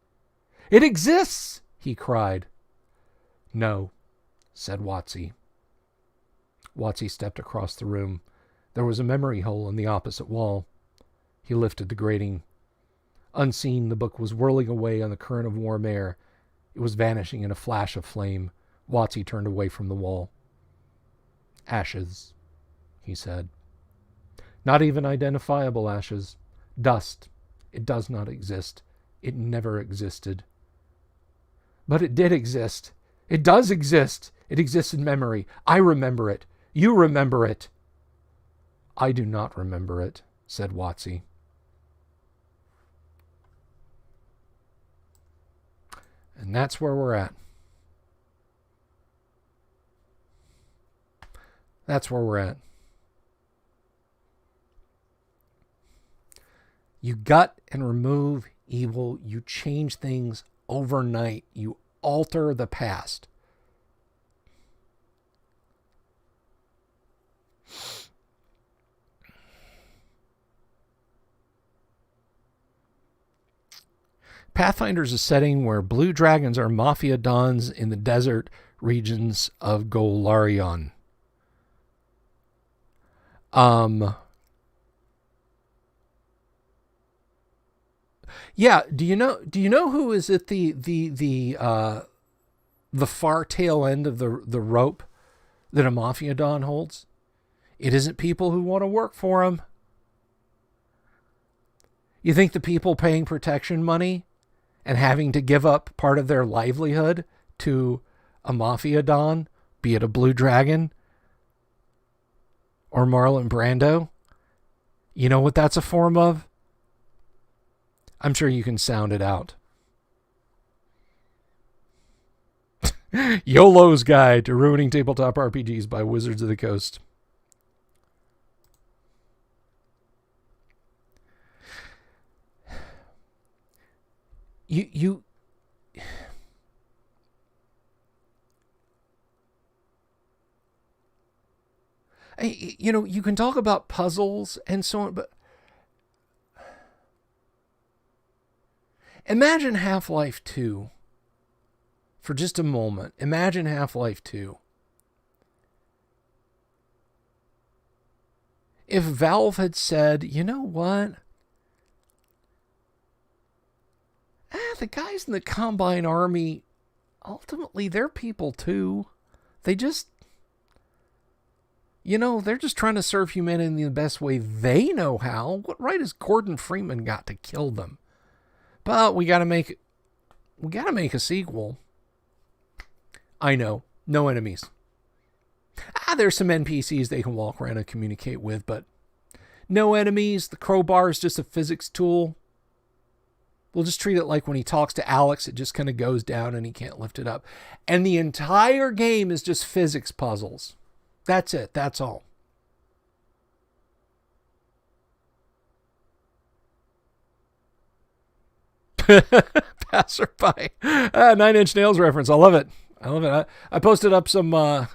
"It exists!" he cried. "No," said Watsie. Watsie stepped across the room. There was a memory hole in the opposite wall. He lifted the grating. Unseen, the book was whirling away on the current of warm air. It was vanishing in a flash of flame. Watsie turned away from the wall. "Ashes," he said. "Not even identifiable ashes. Dust. It does not exist. It never existed." "But it did exist. It does exist. It exists in memory. I remember it. You remember it." "I do not remember it," said Watsie. And that's where we're at. That's where we're at. You gut and remove evil. You change things overnight. You alter the past. Pathfinders is a setting where blue dragons are mafia dons in the desert regions of Golarion. Yeah, do you know who is at the far tail end of the rope that a mafia don holds? It isn't people who want to work for him. You think the people paying protection money and having to give up part of their livelihood to a mafia don, be it a blue dragon or Marlon Brando, you know what that's a form of? I'm sure you can sound it out. YOLO's Guide to Ruining Tabletop RPGs by Wizards of the Coast. You can talk about puzzles and so on, but imagine Half-Life 2 for just a moment. Imagine Half-Life 2. If Valve had said, you know what? The guys in the Combine Army, ultimately, they're people too. They just, they're just trying to serve humanity in the best way they know how. What right has Gordon Freeman got to kill them? But we gotta make a sequel. I know, no enemies. There's some NPCs they can walk around and communicate with, but no enemies. The crowbar is just a physics tool. We'll just treat it like when he talks to Alex, it just kind of goes down and he can't lift it up. And the entire game is just physics puzzles. That's it. That's all. Passerby. 9 Inch Nails reference. I love it. I posted up some not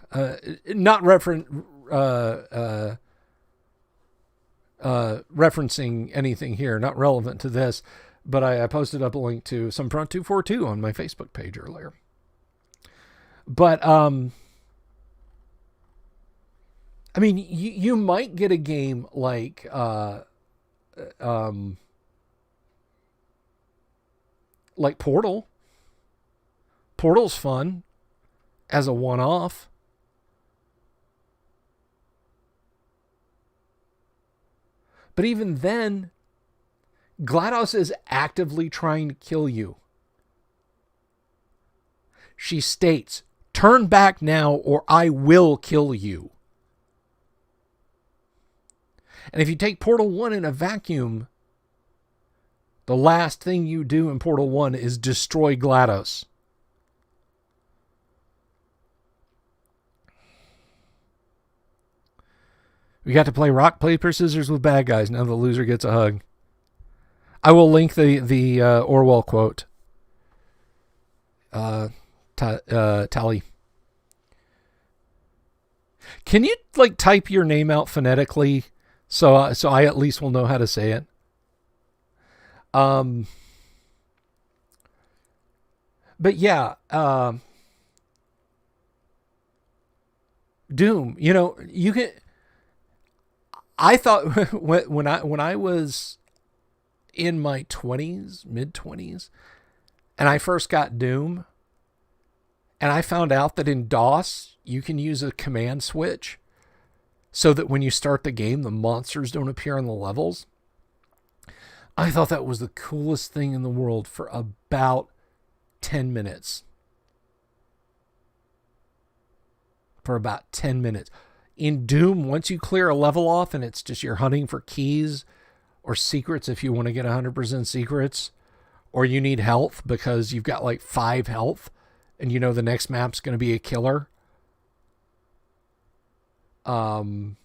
referencing anything here, not relevant to this, but I posted up a link to some Front 242 on my Facebook page earlier. But you might get a game like Portal. Portal's fun as a one-off. But even then, GLaDOS is actively trying to kill you. She states, "Turn back now or I will kill you." And if you take Portal 1 in a vacuum, the last thing you do in Portal 1 is destroy GLaDOS. We got to play rock, paper, scissors with bad guys. Now the loser gets a hug. I will link the Orwell quote. Tally. Can you type your name out phonetically so I at least will know how to say it? But yeah, Doom. You can. I thought when I was in my 20s, mid-20s, and I first got Doom, and I found out that in DOS you can use a command switch so that when you start the game, the monsters don't appear on the levels. I thought that was the coolest thing in the world for about 10 minutes. For about 10 minutes. In Doom, once you clear a level off and it's just you're hunting for keys or secrets if you want to get 100% secrets, or you need health because you've got like 5 health and you know the next map's going to be a killer. Or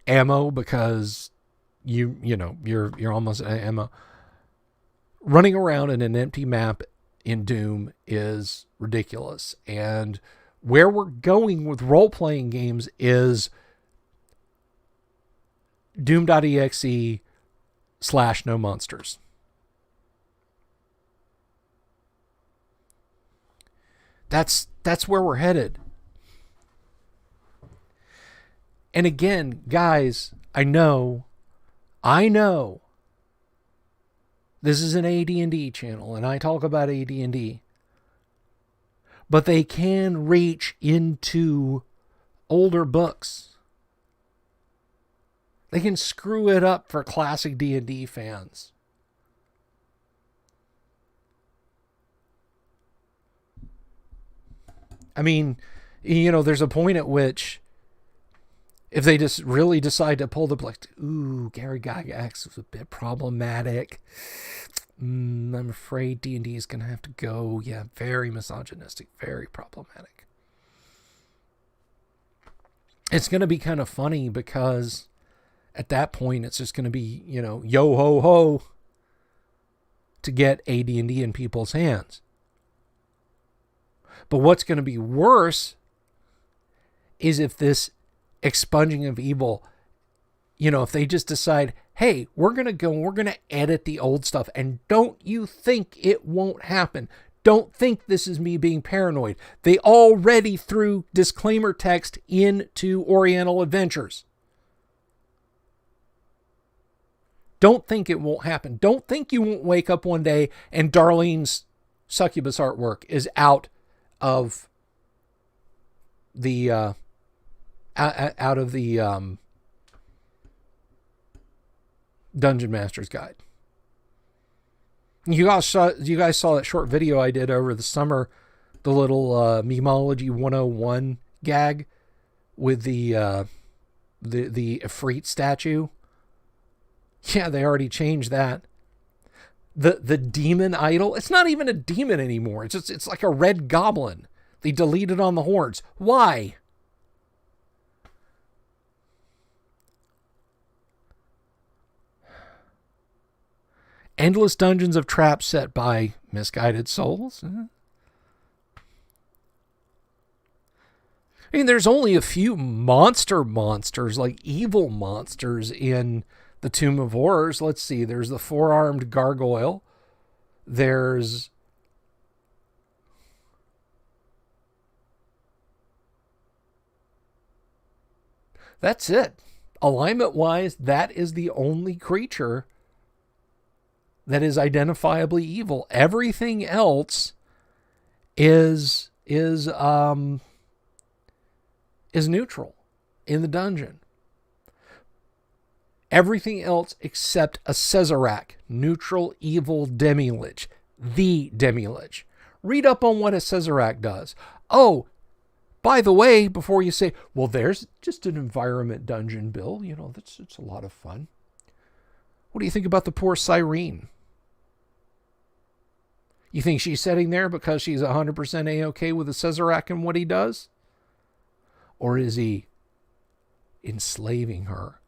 ammo because you're almost at ammo. Running around in an empty map in Doom is ridiculous. And where we're going with role-playing games is Doom.exe/no monsters. That's where we're headed. And again, guys, I know this is an AD&D channel and I talk about AD&D. But they can reach into older books. They can screw it up for classic D&D fans. I mean, there's a point at which if they just really decide to pull the like, ooh, Gary Gygax was a bit problematic. I'm afraid D&D is going to have to go. Yeah, very misogynistic, very problematic. It's going to be kind of funny because at that point it's just going to be, yo ho ho to get AD&D in people's hands. But what's going to be worse is if this expunging of evil, if they just decide, hey, we're going to go and we're going to edit the old stuff, and don't you think it won't happen. Don't think this is me being paranoid. They already threw disclaimer text into Oriental Adventures. Don't think it won't happen. Don't think you won't wake up one day and Darlene's succubus artwork is out of the Dungeon Master's Guide. You guys saw that short video I did over the summer, the little Memology 101 gag with the Ifrit statue. Yeah, they already changed that. The demon idol, it's not even a demon anymore. It's like a red goblin. They deleted on the horns. Why? Endless dungeons of traps set by misguided souls. I mean, there's only a few monsters, like evil monsters in the Tomb of Horrors. Let's see. There's the four-armed gargoyle. There's that's it. Alignment-wise, that is the only creature that is identifiably evil. Everything else is neutral in the dungeon. Everything else except a Cesarak, neutral evil demi-lich, the demi-lich. Read up on what a Cesarak does. Oh, by the way, before you say, well, there's just an environment dungeon, Bill. It's a lot of fun. What do you think about the poor Cyrene? You think she's sitting there because she's 100% A-okay with the Cesarak and what he does? Or is he enslaving her?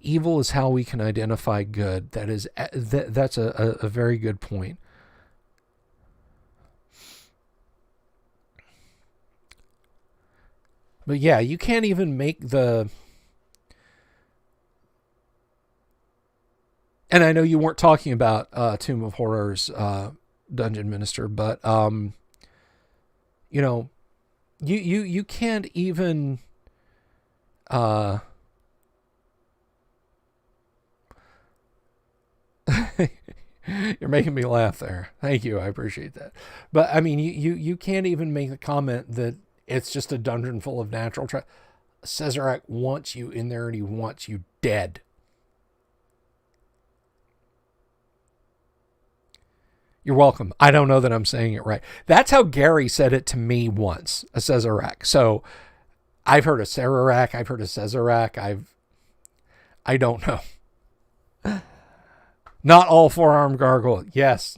Evil is how we can identify good. That's a very good point. But yeah, you can't even make the... And I know you weren't talking about Tomb of Horrors, Dungeon Minister, but you can't even you're making me laugh there. Thank you. I appreciate that. But I mean, you can't even make the comment that it's just a dungeon full of natural traps. Cesarak wants you in there and he wants you dead. You're welcome. I don't know that I'm saying it right. That's how Gary said it to me once, a Cesarak. So I've heard of Sararak. I've heard of Cesarak. I don't know. Not all four-armed gargoyle. Yes.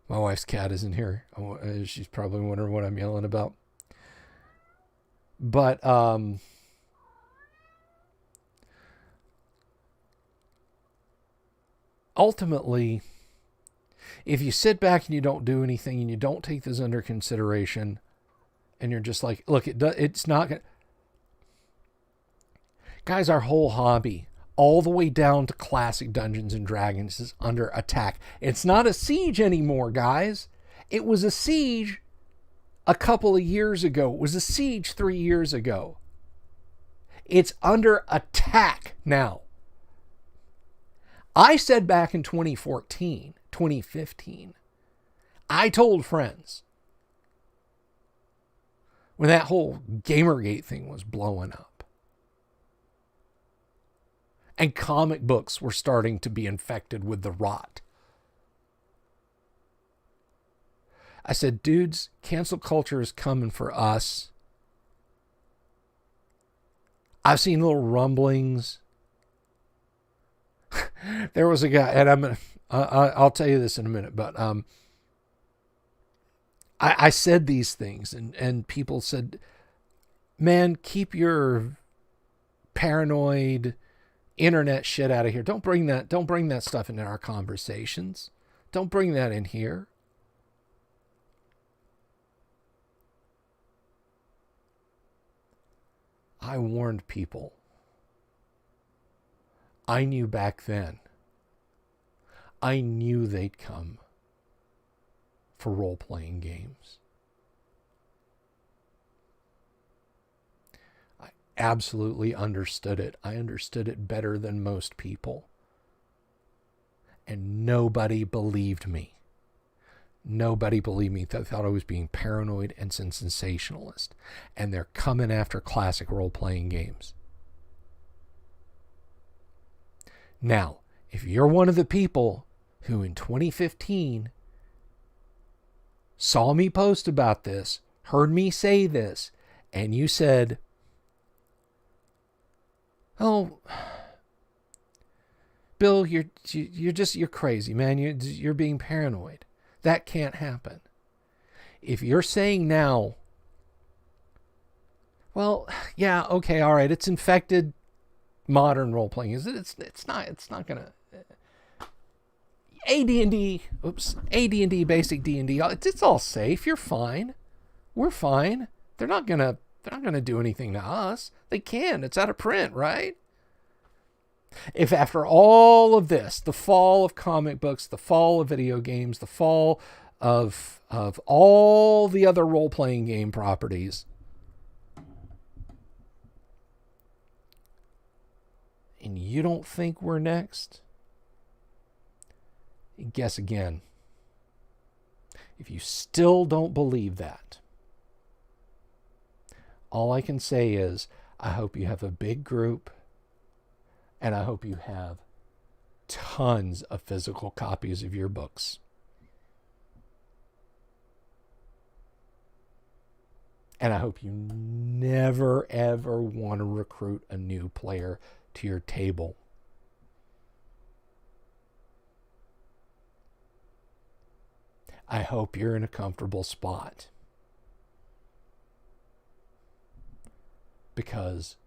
My wife's cat isn't here. She's probably wondering what I'm yelling about. But ultimately, if you sit back and you don't do anything and you don't take this under consideration, and you're just like, look, it's not going to... Guys, our whole hobby, all the way down to classic Dungeons and Dragons, is under attack. It's not a siege anymore, guys. It was a siege a couple of years ago. It was a siege 3 years ago. It's under attack now. I said back in 2014, 2015, I told friends when that whole Gamergate thing was blowing up, and comic books were starting to be infected with the rot. I said, dudes, cancel culture is coming for us. I've seen little rumblings. There was a guy, and I'll tell you this in a minute, but I said these things, and people said, man, keep your paranoid internet shit out of here. Don't bring that stuff into our conversations. Don't bring that in here. I warned people. I knew back then. I knew they'd come for role-playing games. I absolutely understood it. I understood it better than most people. And nobody believed me. Nobody believed me. They thought I was being paranoid and sensationalist. And they're coming after classic role-playing games. Now, if you're one of the people who in 2015 saw me post about this, heard me say this, and you said, oh, Bill, you're crazy, man. You're being paranoid. That can't happen. If you're saying now, well, yeah, okay, all right, it's infected modern role playing. Is it? It's not gonna. AD&D, basic D&D. It's all safe. You're fine. We're fine. They're not gonna do anything to us. They can. It's out of print, right? If after all of this, the fall of comic books, the fall of video games, the fall of all the other role-playing game properties, and you don't think we're next, guess again. If you still don't believe that, all I can say is I hope you have a big group, and I hope you have tons of physical copies of your books. And I hope you never, ever want to recruit a new player to your table. I hope you're in a comfortable spot. Because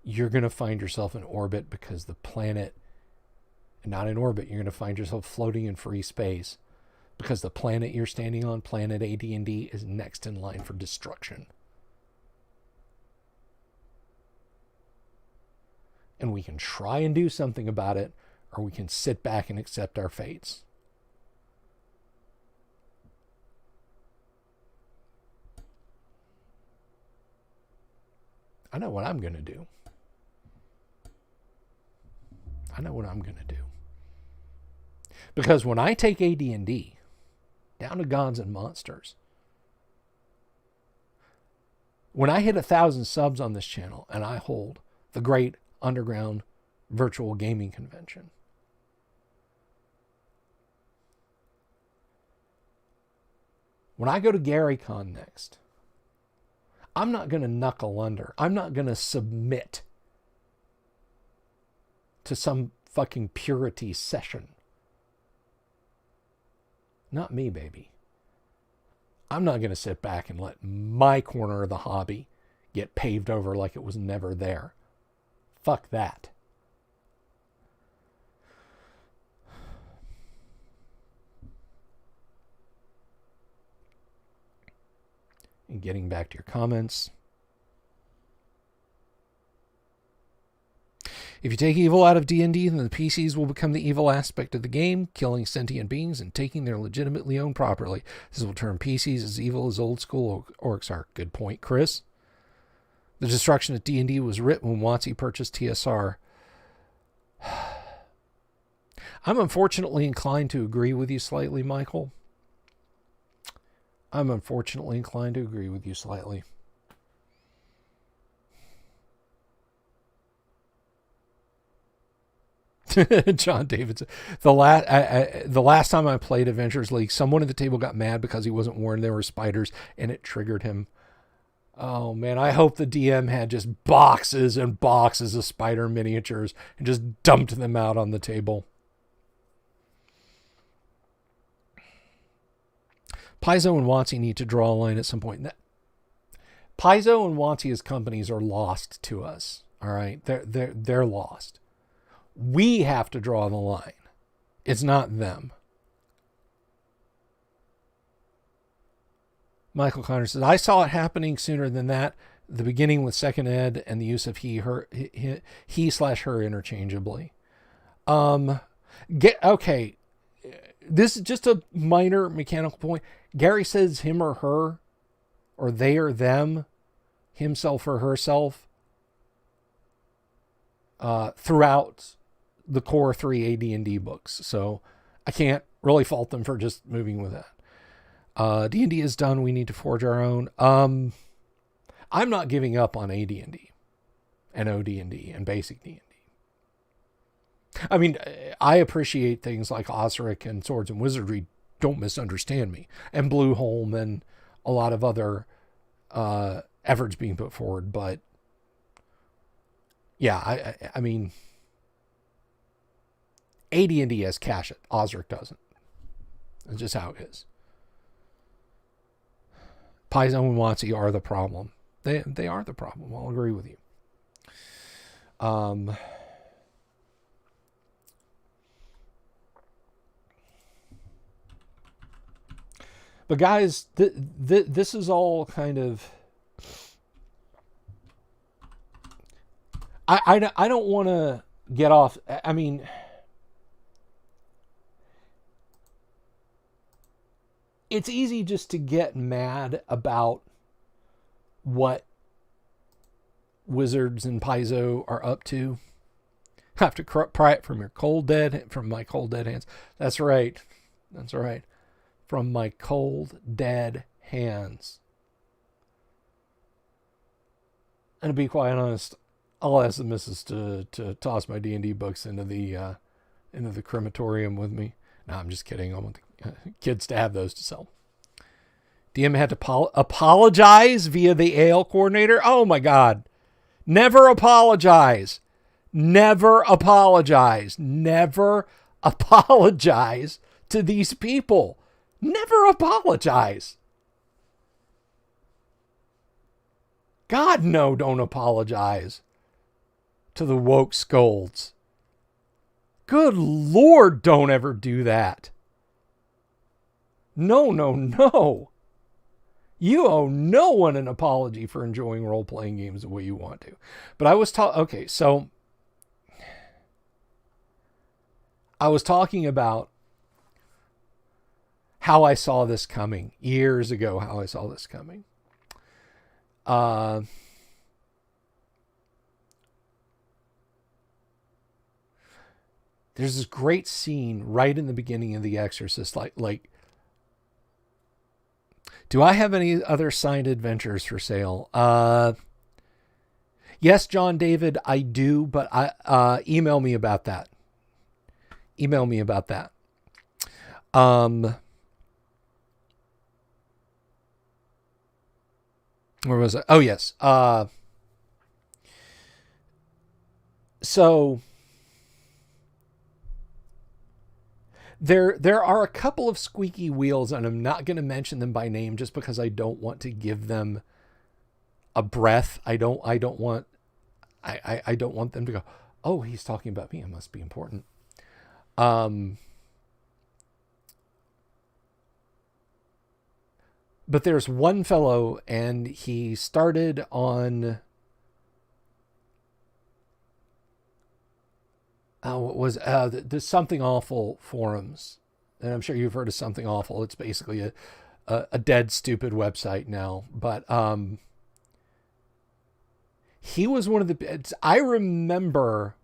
you're going to find yourself in orbit, because the planet, not in orbit, you're going to find yourself floating in free space, because the planet you're standing on, planet AD&D, is next in line for destruction. And we can try and do something about it, or we can sit back and accept our fates. I know what I'm going to do. I know what I'm going to do. Because when I take AD&D down to Gods and Monsters, when I hit 1,000 subs on this channel and I hold the great underground virtual gaming convention. When I go to GaryCon next, I'm not going to knuckle under. I'm not going to submit to some fucking purity session. Not me, baby. I'm not going to sit back and let my corner of the hobby get paved over like it was never there. Fuck that. And getting back to your comments. If you take evil out of D&D, then the PCs will become the evil aspect of the game, killing sentient beings and taking their legitimately owned property. This will turn PCs as evil as old school orcs are. Good point, Chris. The destruction of D&D was written when WotC purchased TSR. I'm unfortunately inclined to agree with you slightly, Michael. I'm unfortunately inclined to agree with you slightly. John Davidson. The last time I played Adventures League, someone at the table got mad because he wasn't warned there were spiders, and it triggered him. Oh man, I hope the DM had just boxes and boxes of spider miniatures and just dumped them out on the table. Paizo and WotC need to draw a line at some point. Paizo and WotC as companies are lost to us. All right, they're lost. We have to draw the line. It's not them. Michael Connor says, I saw it happening sooner than that. The beginning with second ed and the use of he/her interchangeably. Okay. This is just a minor mechanical point. Gary says him or her, or they or them, himself or herself, throughout the core 3 AD&D books. So I can't really fault them for just moving with that. D&D is done. We need to forge our own. I'm not giving up on AD&D and OD&D and basic D&D. I mean, I appreciate things like Osric and Swords and Wizardry. Don't misunderstand me. And Blueholm and a lot of other efforts being put forward. But yeah, I mean, AD&D has cash it. Osric doesn't. That's just how it is. Paizo and WotC are the problem. They are the problem. I'll agree with you. But guys, this is all kind of... I don't want to get off... I mean... It's easy just to get mad about what Wizards and Paizo are up to. I have to pry it from my cold dead hands. That's right. From my cold dead hands. And to be quite honest, I'll ask the missus to toss my D&D books into the crematorium with me. No, I'm just kidding. I want the kids to have those to sell. DM had to apologize via the AL coordinator. Oh my God. Never apologize. Never apologize. Never apologize to these people. Never apologize. God, no, don't apologize to the woke scolds. Good Lord, don't ever do that. No. You owe no one an apology for enjoying role-playing games the way you want to. But I was talking about how I saw this coming years ago, there's this great scene right in the beginning of The Exorcist, like, do I have any other signed adventures for sale? Yes, John David, I do, but email me about that. Email me about that. Where was I? Oh, yes. So there are a couple of squeaky wheels, and I'm not going to mention them by name just because I don't want to give them a breath. I don't want them to go, oh, he's talking about me. It must be important. But there's one fellow, and he started on, what was the Something Awful forums, and I'm sure you've heard of Something Awful. It's basically a dead stupid website now, but he was one of the, I remember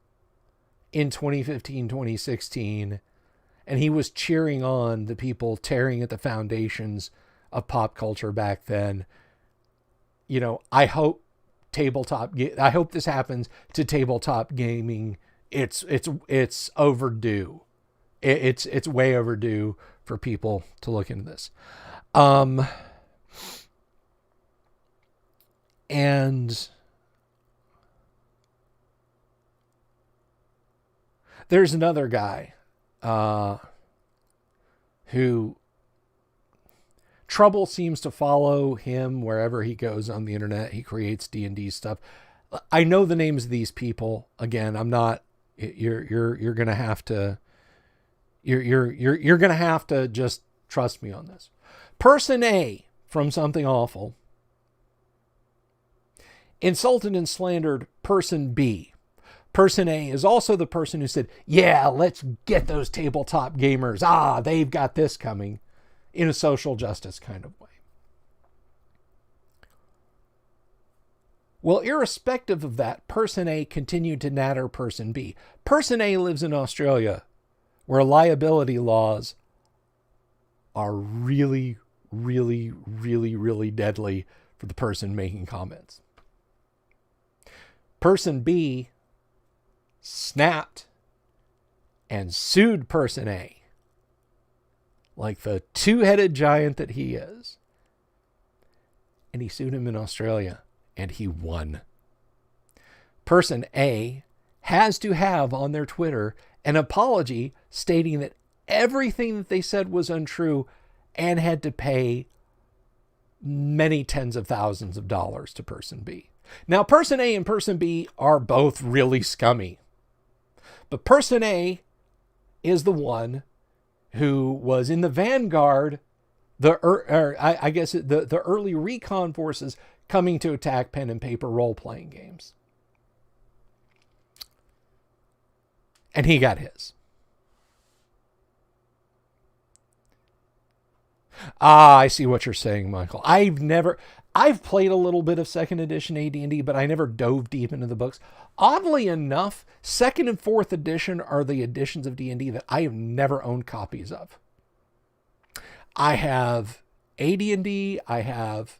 in 2015, 2016, and he was cheering on the people tearing at the foundations of pop culture back then. You know, I hope this happens to tabletop gaming. It's overdue. It's way overdue for people to look into this. And there's another guy who trouble seems to follow him wherever he goes on the internet. He creates D&D stuff. I know the names of these people. Again, I'm not, you're going to have to, you're going to have to just trust me on this. Person A from Something Awful insulted and slandered person B. Person A is also the person who said, yeah, let's get those tabletop gamers. They've got this coming, in a social justice kind of way. Well, irrespective of that, person A continued to natter person B. Person A lives in Australia, where liability laws are really, really, really, really deadly for the person making comments. Person B snapped and sued person A like the two-headed giant that he is. And he sued him in Australia, and he won. Person A has to have on their Twitter an apology stating that everything that they said was untrue and had to pay many tens of thousands of dollars to person B. Now, person A and person B are both really scummy. But person A is the one who was in the vanguard, the early recon forces coming to attack pen and paper role-playing games. And he got his. I see what you're saying, Michael. I've played a little bit of second edition AD&D, but I never dove deep into the books. Oddly enough, second and fourth edition are the editions of D&D that I have never owned copies of. I have AD&D. I have,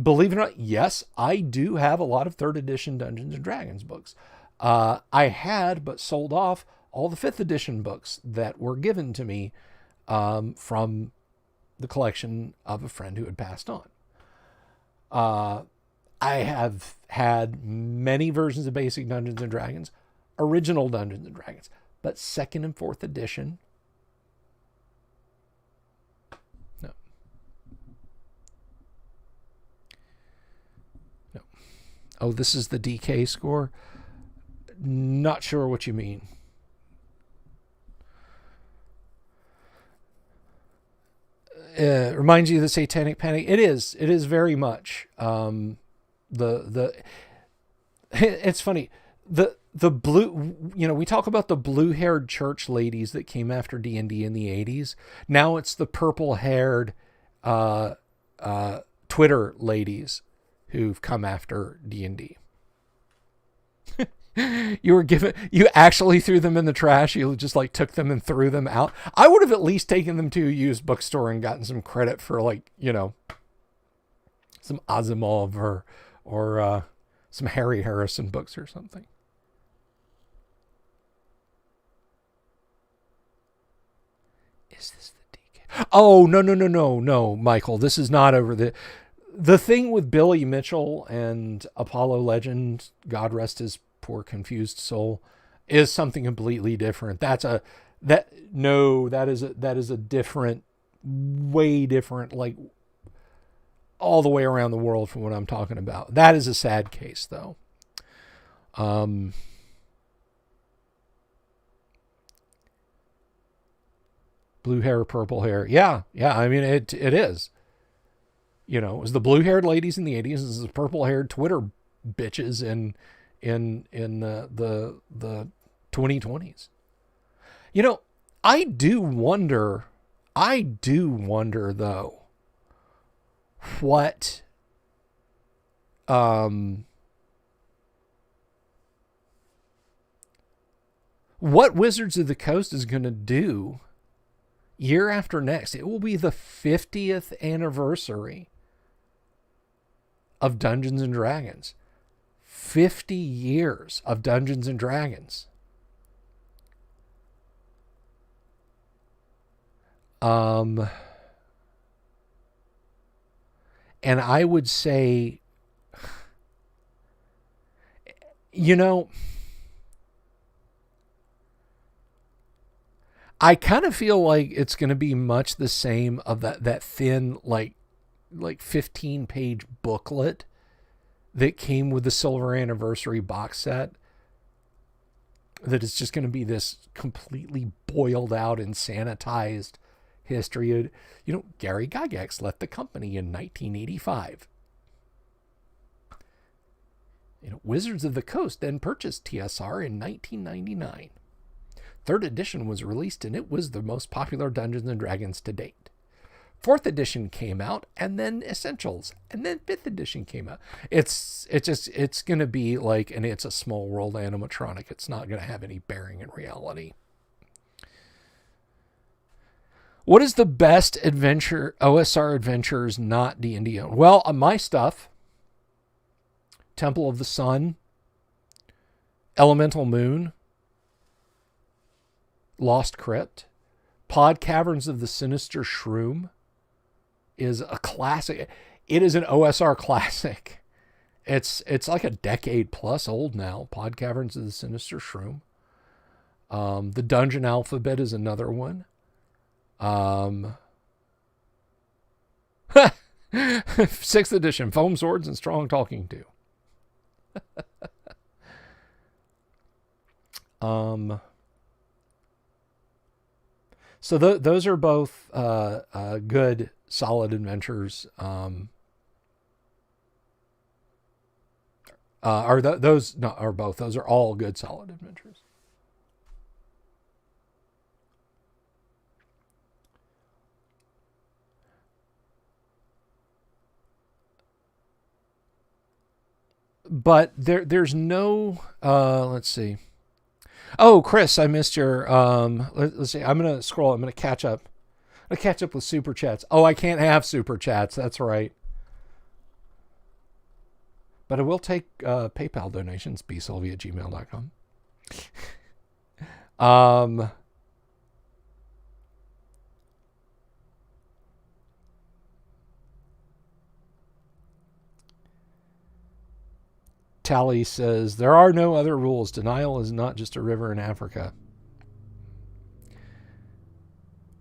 believe it or not, yes, I do have a lot of third edition Dungeons and Dragons books. I had, but sold off all the fifth edition books that were given to me from the collection of a friend who had passed on. I have had many versions of basic Dungeons and Dragons, original Dungeons and Dragons, but second and fourth edition, no. Oh, this is the DK score? Not sure what you mean. Reminds you of the Satanic Panic. It is very much. It's funny. The blue, we talk about the blue-haired church ladies that came after D&D in the 80s. Now it's the purple-haired Twitter ladies who've come after D&D. You actually threw them in the trash. You just took them and threw them out. I would have at least taken them to a used bookstore and gotten some credit for some Asimov or some Harry Harrison books or something. Is this the DK? Oh, no, Michael. This is not over the thing with Billy Mitchell and Apollo Legend, God rest his poor confused soul, is something completely different. That is a different, way different, like all the way around the world from what I'm talking about. That is a sad case though. Blue hair, purple hair. Yeah. I mean, it is. You know, it was the blue-haired ladies in the 80s. This is the purple-haired Twitter bitches in the 2020s. You know, I do wonder though, what Wizards of the Coast is going to do year after next. It will be the 50th anniversary of Dungeons and Dragons. 50 years of Dungeons and Dragons. And I would say, you know, I kind of feel like it's going to be much the same of that thin, like 15-page booklet that came with the Silver Anniversary box set. That is just going to be this completely boiled out and sanitized history. You know, Gary Gygax left the company in 1985. You know, Wizards of the Coast then purchased TSR in 1999. Third edition was released and it was the most popular Dungeons and Dragons to date. Fourth edition came out, and then Essentials, and then fifth edition came out. It's going to be like, and it's a small world animatronic. It's not going to have any bearing in reality. What is the best adventure, OSR adventures, not D&D owned? Well, my stuff, Temple of the Sun, Elemental Moon, Lost Crypt, Pod Caverns of the Sinister Shroom is a classic. It is an OSR classic. It's like a decade plus old now. Pod Caverns of the Sinister Shroom. The Dungeon Alphabet is another one. Sixth edition, Foam Swords and Strong Talking To. So those are both good, solid adventures. Those are both. Those are all good, solid adventures. But there's no. Let's see. Oh, Chris, I missed your. Let's see. I'm gonna scroll. I'm gonna catch up. I'm gonna catch up with super chats. Oh, I can't have super chats. That's right. But I will take PayPal donations. bsylvia@gmail.com. Tally says, there are no other rules. Denial is not just a river in Africa.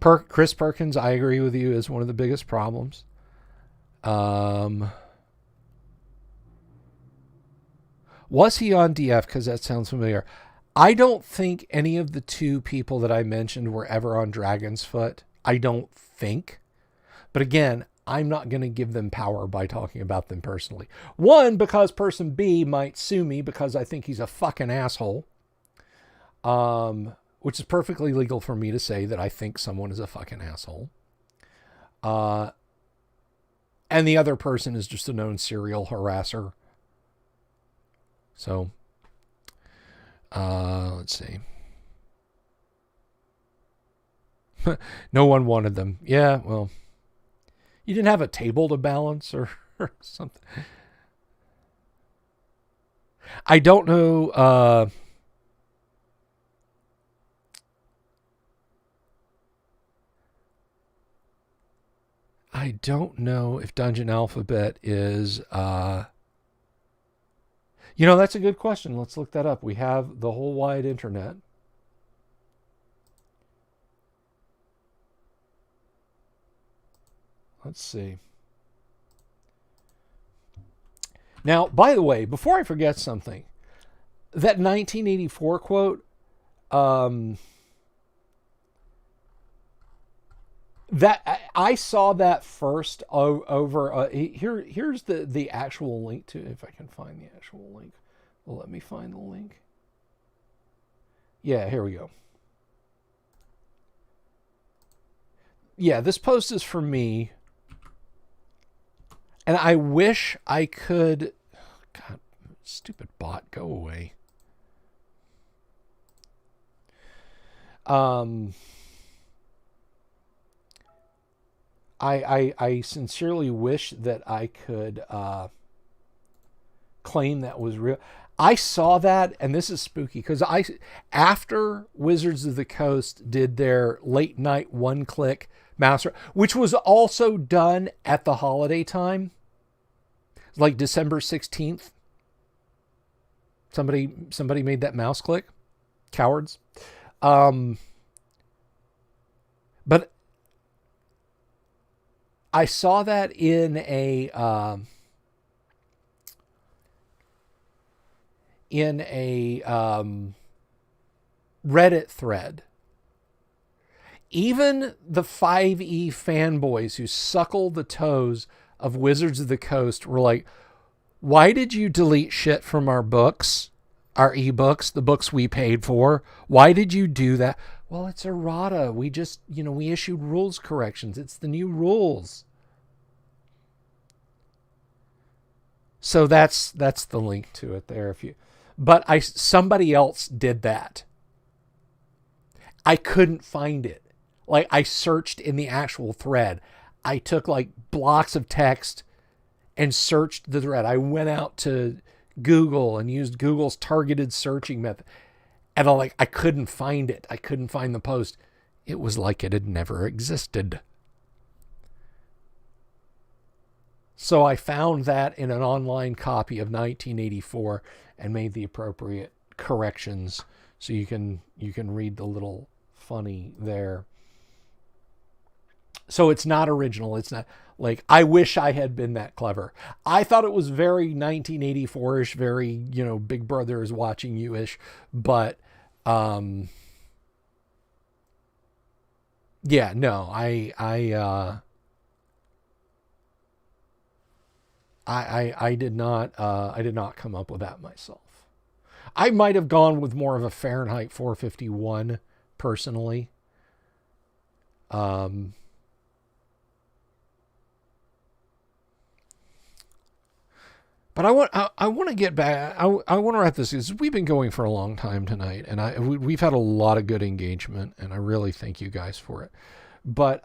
Chris Perkins, I agree with you, is one of the biggest problems. Was he on DF? Because that sounds familiar. I don't think any of the two people that I mentioned were ever on Dragon's Foot. I don't think. But again, I'm not going to give them power by talking about them personally. One, because person B might sue me because I think he's a fucking asshole. Which is perfectly legal for me to say that I think someone is a fucking asshole. And the other person is just a known serial harasser. So, let's see. No one wanted them. Yeah, well, you didn't have a table to balance or something. I don't know. I don't know if Dungeon Alphabet is. That's a good question. Let's look that up. We have the whole wide internet. Let's see. Now, by the way, before I forget something, that 1984 quote, that I saw that first over. Here's the actual link to, if I can find the actual link. Well, let me find the link. Yeah, here we go. Yeah, this post is for me. And I wish I could. God, stupid bot, go away. I sincerely wish that I could claim that was real. I saw that, and this is spooky because after Wizards of the Coast did their late night one click mouse, which was also done at the holiday time, like December 16th. Somebody made that mouse click. Cowards. But I saw that in a Reddit thread. Even the 5e fanboys who suckle the toes of Wizards of the Coast were like, why did you delete shit from our books, our ebooks, the books we paid for? Why did you do that? Well, it's errata. We just, we issued rules corrections. It's the new rules. So that's the link to it there. But somebody else did that. I couldn't find it. Like, I searched in the actual thread. I took like blocks of text and searched the thread. I went out to Google and used Google's targeted searching method. And I couldn't find it. I couldn't find the post. It was like it had never existed. So I found that in an online copy of 1984 and made the appropriate corrections. So you can read the little funny there. So it's not original. It's not like, I wish I had been that clever. I thought it was very 1984-ish, very, Big Brother is watching you-ish. But, yeah, no, I did not come up with that myself. I might have gone with more of a Fahrenheit 451 personally. But I want to get back. I want to wrap this because we've been going for a long time tonight, and we've had a lot of good engagement, and I really thank you guys for it. But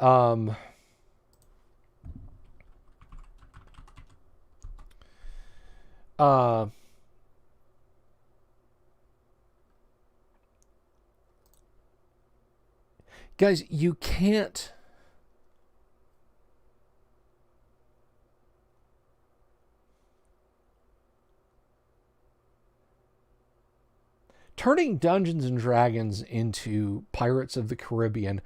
guys, you can't. Turning Dungeons and Dragons into Pirates of the Caribbean,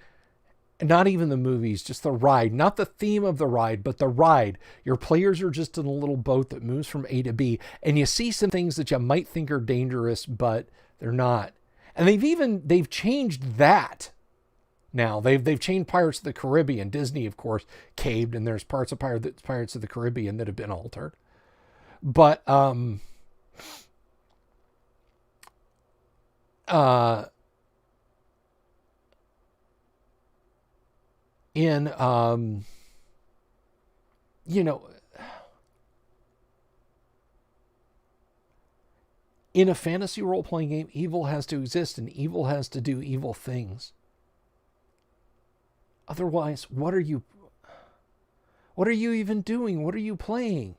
not even the movies, just the ride, not the theme of the ride, but the ride. Your players are just in a little boat that moves from A to B, and you see some things that you might think are dangerous, but they're not. And they've changed that. Now they've changed Pirates of the Caribbean. Disney, of course, caved, and there's parts of Pirates of the Caribbean that have been altered. But in in a fantasy role-playing game, evil has to exist and evil has to do evil things. Otherwise, what are you even doing? What are you playing?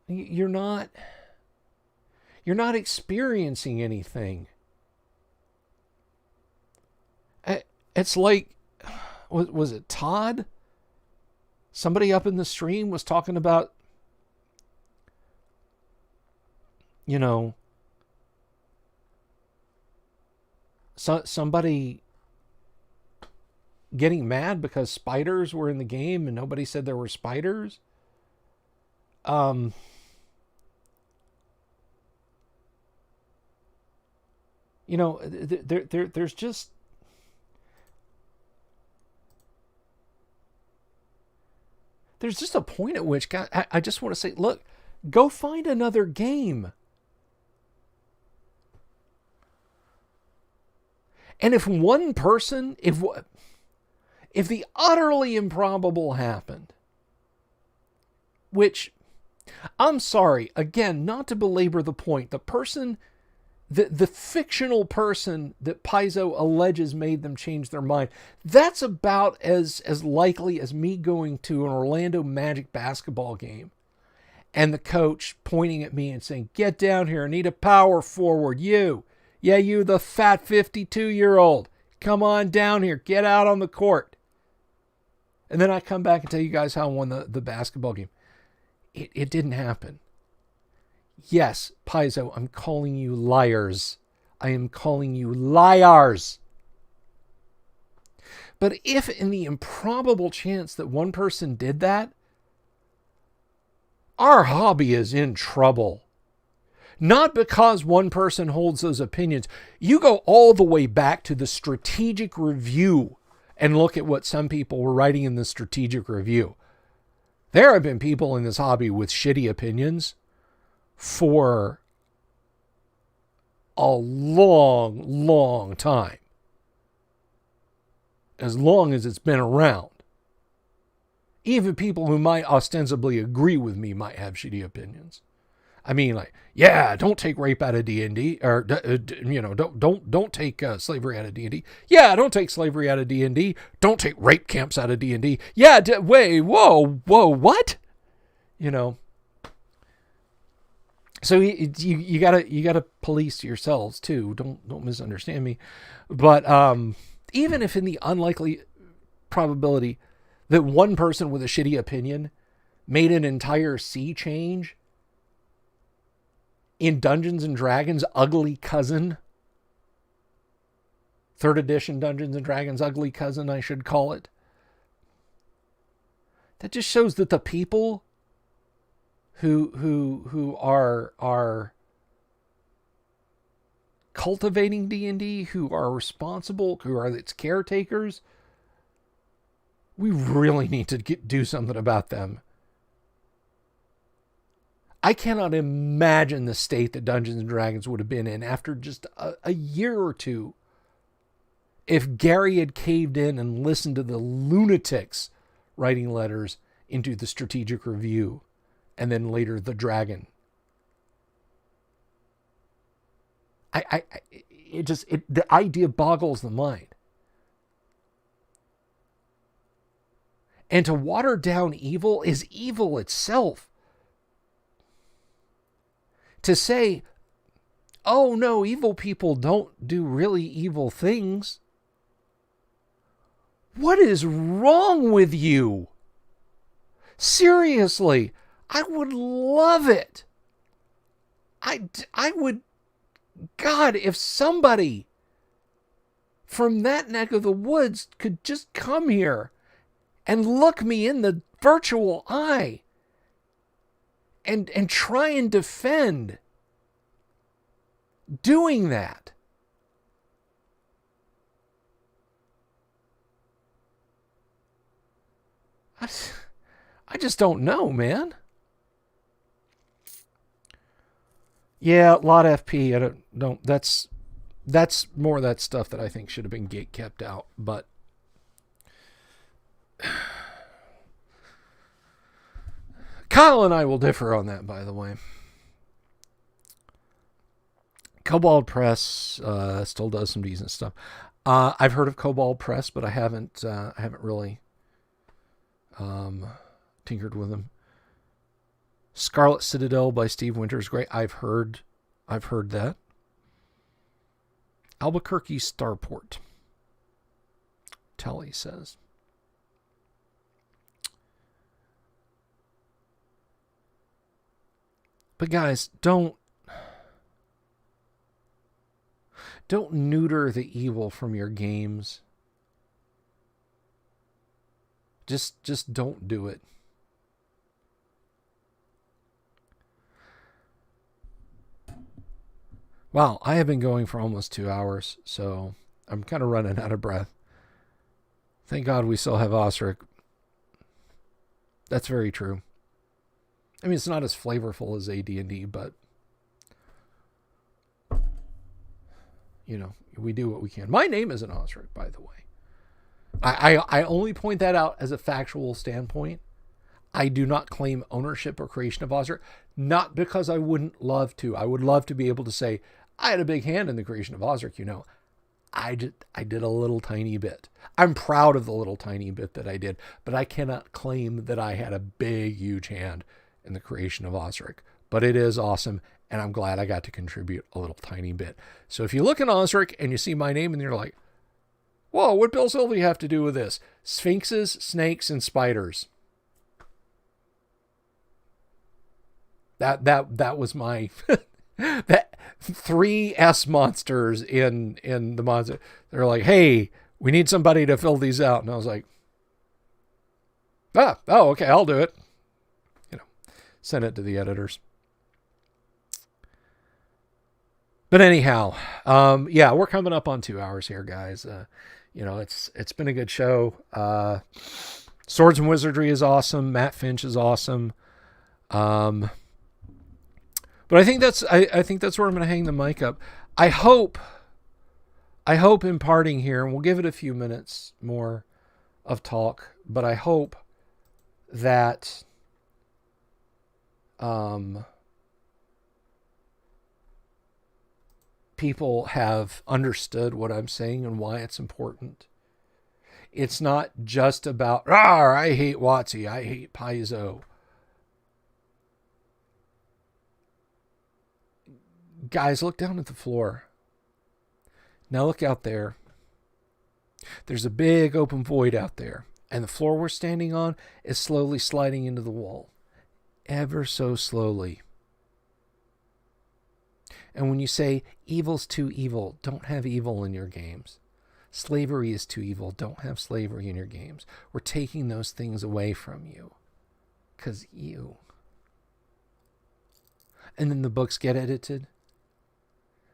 You're not experiencing anything. It's like, was it Todd? Somebody up in the stream was talking about, somebody getting mad because spiders were in the game and nobody said there were spiders. There's just, a point at which, God, I just want to say, look, go find another game. And if one person, if the utterly improbable happened, which, I'm sorry, again, not to belabor the point, the person, the fictional person that Paizo alleges made them change their mind, that's about as likely as me going to an Orlando Magic basketball game and the coach pointing at me and saying, "Get down here, I need a power forward, you. Yeah, you, the fat 52-year-old. Come on down here. Get out on the court." And then I come back and tell you guys how I won the basketball game. It didn't happen. Yes, Paizo, I'm calling you liars. I am calling you liars. But if in the improbable chance that one person did that, our hobby is in trouble. Not because one person holds those opinions. You go all the way back to the strategic review and look at what some people were writing in the strategic review. There have been people in this hobby with shitty opinions for a long, long time. As long as it's been around. Even people who might ostensibly agree with me might have shitty opinions. I mean, like, yeah, don't take rape out of D&D, or don't take slavery out of D&D. Yeah, don't take slavery out of D&D. Don't take rape camps out of D&D. Yeah, wait, whoa, what? So you gotta police yourselves too. Don't misunderstand me. But even if in the unlikely probability that one person with a shitty opinion made an entire sea change in Dungeons and Dragons' ugly cousin, 3rd edition Dungeons and Dragons' ugly cousin, I should call it. That just shows that the people who are cultivating D&D, who are responsible, who are its caretakers, we really need to do something about them. I cannot imagine the state that Dungeons and Dragons would have been in after just a year or two if Gary had caved in and listened to the lunatics writing letters into the strategic review and then later the dragon. The idea boggles the mind. And to water down evil is evil itself. To say, oh no, evil people don't do really evil things. What is wrong with you? Seriously, I would love it. I would, God, if somebody from that neck of the woods could just come here and look me in the virtual eye and try and defend doing that. I just don't know, man. Yeah, a lot of FP. I don't. That's more of that stuff that I think should have been gate kept out. But Kyle and I will differ on that, by the way. Cobalt Press still does some decent stuff. I've heard of Cobalt Press, but I haven't really tinkered with them. Scarlet Citadel by Steve Winters, great. I've heard that. Albuquerque Starport, Telly says. But guys, don't neuter the evil from your games. Just don't do it. Wow, I have been going for almost 2 hours, so I'm kind of running out of breath. Thank God we still have Osric. That's very true. I mean, it's not as flavorful as AD&D, but you know, we do what we can. My name isn't Osric, by the way. I only point that out as a factual standpoint. I do not claim ownership or creation of Osric, not because I wouldn't love to. I would love to be able to say, I had a big hand in the creation of Osric, you know. I did a little tiny bit. I'm proud of the little tiny bit that I did, but I cannot claim that I had a big, huge hand in the creation of Osric. But it is awesome, and I'm glad I got to contribute a little tiny bit. So if you look at Osric and you see my name and you're like, whoa, what Bill Sylvie have to do with this? Sphinxes, snakes, and spiders. That was my that 3 S monsters in the monster. They're like, hey, we need somebody to fill these out. And I was like, okay, I'll do it. You know, send it to the editors. But anyhow, yeah, we're coming up on 2 hours here, guys. You know, it's been a good show. Swords and Wizardry is awesome. Matt Finch is awesome. But I think that's where I'm going to hang the mic up. I hope in parting here, and we'll give it a few minutes more of talk, but I hope that people have understood what I'm saying and why it's important. It's not just about, I hate WotC, I hate Paizo. Guys, look down at the floor. Now look out there. There's a big open void out there, and the floor we're standing on is slowly sliding into the wall. Ever so slowly. And when you say evil's too evil, don't have evil in your games. Slavery is too evil, don't have slavery in your games. We're taking those things away from you. 'Cause you. And then the books get edited.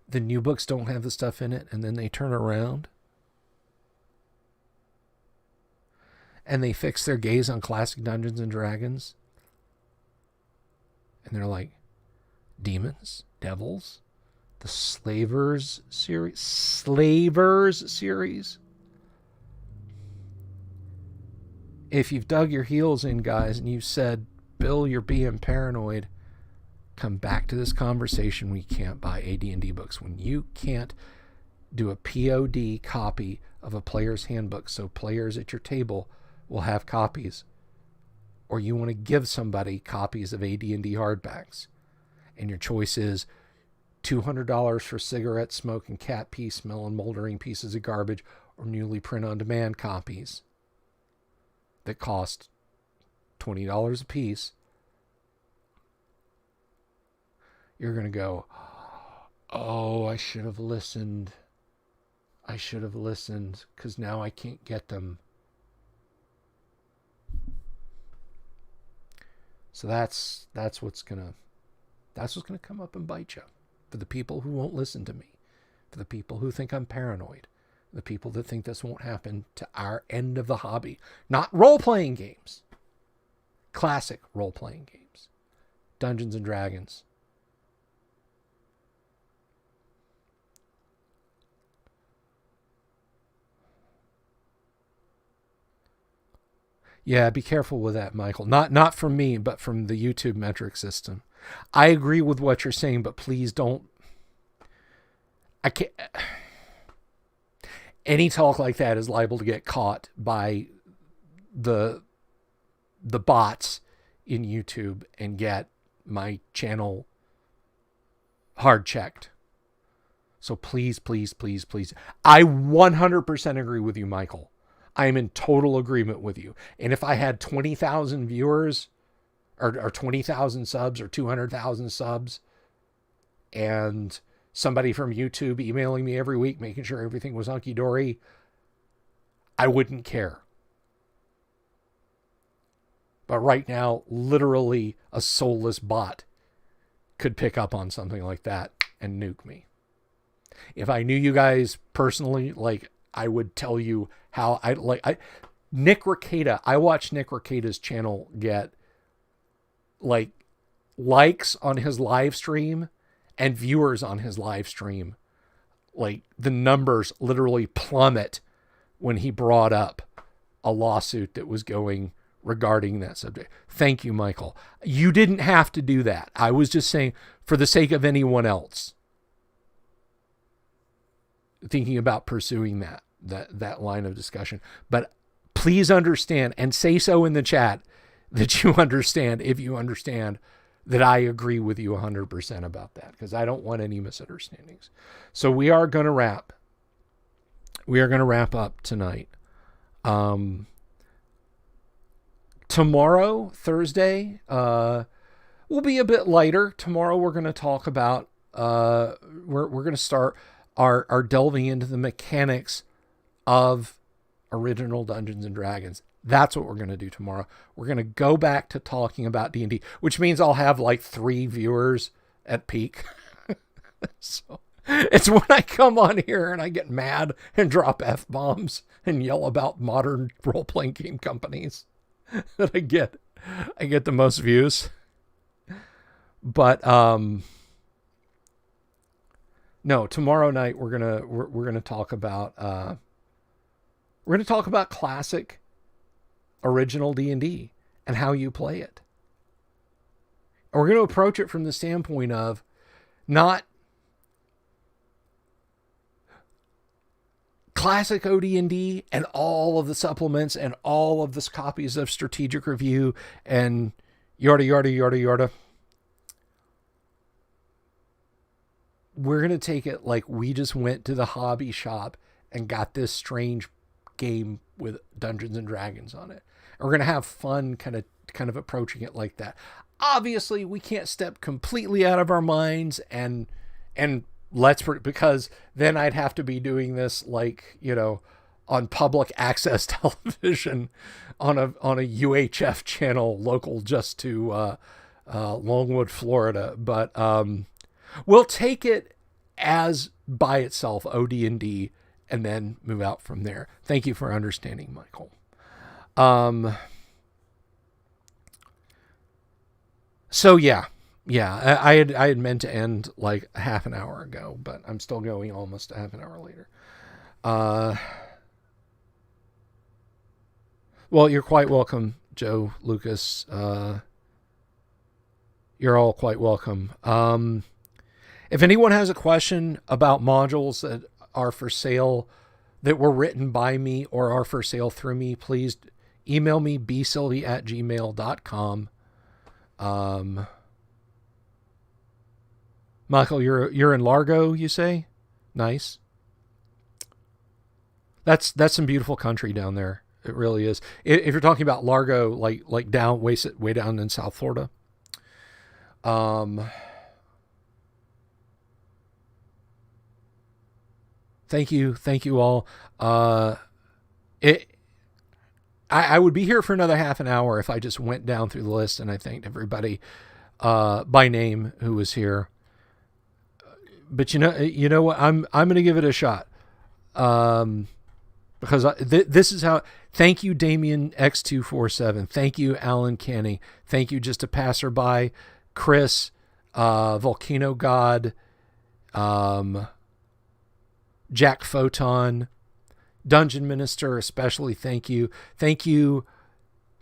The new books don't have the stuff in it, and then they turn around. And they fix their gaze on classic Dungeons and Dragons. And they're like, demons, devils, the Slavers series. If you've dug your heels in, guys, and you've said, Bill, you're being paranoid, come back to this conversation when you can't buy AD&D books. When you can't do a POD copy of a player's handbook so players at your table will have copies. Or you want to give somebody copies of AD&D hardbacks. And your choice is $200 for cigarette smoke and cat pee smell and moldering pieces of garbage, or newly print-on-demand copies that cost $20 a piece. You're going to go, oh, I should have listened. Because now I can't get them. So that's what's gonna come up and bite you. For the people who won't listen to me, for the people who think I'm paranoid, the people that think this won't happen to our end of the hobby. Not role-playing games. Classic role-playing games. Dungeons and Dragons. Yeah, be careful with that, Michael. Not from me, but from the YouTube metric system. I agree with what you're saying, but please don't. I can't. Any talk like that is liable to get caught by the bots in YouTube and get my channel hard checked. So please, please, please, please. I 100% agree with you, Michael. I am in total agreement with you. And if I had 20,000 viewers or 20,000 subs or 200,000 subs and somebody from YouTube emailing me every week, making sure everything was hunky-dory, I wouldn't care. But right now, literally a soulless bot could pick up on something like that and nuke me. If I knew you guys personally, like, I would tell you how Nick Rekieta, I watched Nick Rekieta's channel get like likes on his live stream and viewers on his live stream. Like, the numbers literally plummet when he brought up a lawsuit that was going regarding that subject. Thank you, Michael. You didn't have to do that. I was just saying, for the sake of anyone else thinking about pursuing that line of discussion. But please understand, and say so in the chat, that you understand, if you understand, that I agree with you 100% about that, because I don't want any misunderstandings. So we are going to wrap. We are going to wrap up tonight. Tomorrow, Thursday, will be a bit lighter. Tomorrow we're going to talk about, we're going to start our delving into the mechanics of original Dungeons and Dragons. That's what we're going to do tomorrow. We're going to go back to talking about D&D, which means I'll have like 3 viewers at peak. So it's when I come on here and I get mad and drop F-bombs and yell about modern role-playing game companies that I get the most views. But no, tomorrow night we're gonna talk about classic original D&D and how you play it. And we're going to approach it from the standpoint of not classic OD&D and all of the supplements and all of the copies of Strategic Review and yada, yada, yada, yada. We're going to take it like we just went to the hobby shop and got this strange game with Dungeons and Dragons on it. And we're going to have fun kind of approaching it like that. Obviously, we can't step completely out of our minds and because then I'd have to be doing this like, on public access television on a UHF channel local just to Longwood, Florida. But we'll take it as by itself, OD&D, and then move out from there. Thank you for understanding, Michael. So yeah, I had meant to end like a half an hour ago, but I'm still going almost a half an hour later. Well, you're quite welcome, Joe, Lucas. You're all quite welcome. If anyone has a question about modules that are for sale, that were written by me or are for sale through me, please email me, bsylvie@gmail.com. Michael, you're in Largo, you say? Nice. That's some beautiful country down there. It really is. If you're talking about Largo, like down way down in South Florida. Thank you all. I would be here for another half an hour if I just went down through the list and I thanked everybody by name who was here. But you know what? I'm going to give it a shot. Because this is how. Thank you, Damien X247. Thank you, Alan Canning. Thank you, Just a Passerby, Chris, Volcano God, Jack Photon, Dungeon Minister, especially thank you. Thank you,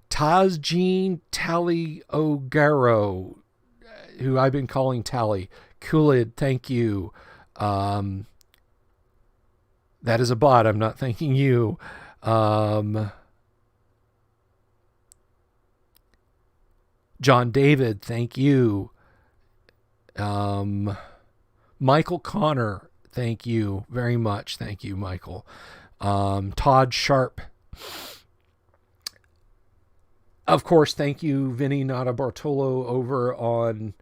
Tazjean Tally O'Garo, who I've been calling Tally. Coolid, thank you. That is a bot. I'm not thanking you. John David, thank you. Michael Connor, thank you very much. Thank you, Michael. Todd Sharp. Of course, thank you, Vinny Nata Bartolo over on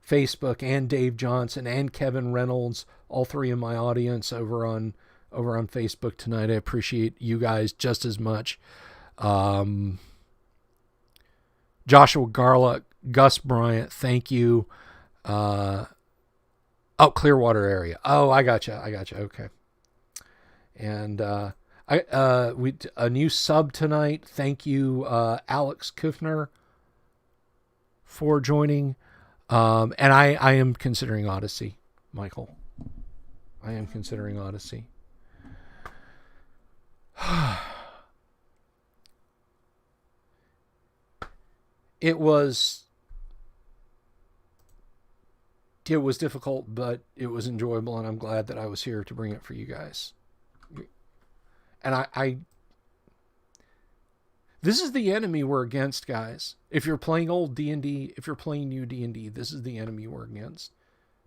Facebook, and Dave Johnson and Kevin Reynolds, all three in my audience over on Facebook tonight. I appreciate you guys just as much. Joshua Garlock, Gus Bryant, thank you. Clearwater area. Oh, I gotcha. Okay. And a new sub tonight. Thank you, Alex Kufner, for joining. And I am considering Odyssey, Michael. I am considering Odyssey. It was difficult, but it was enjoyable, and I'm glad that I was here to bring it for you guys. And I this is the enemy we're against, guys. If you're playing old D&D, if you're playing new D&D, this is the enemy we're against.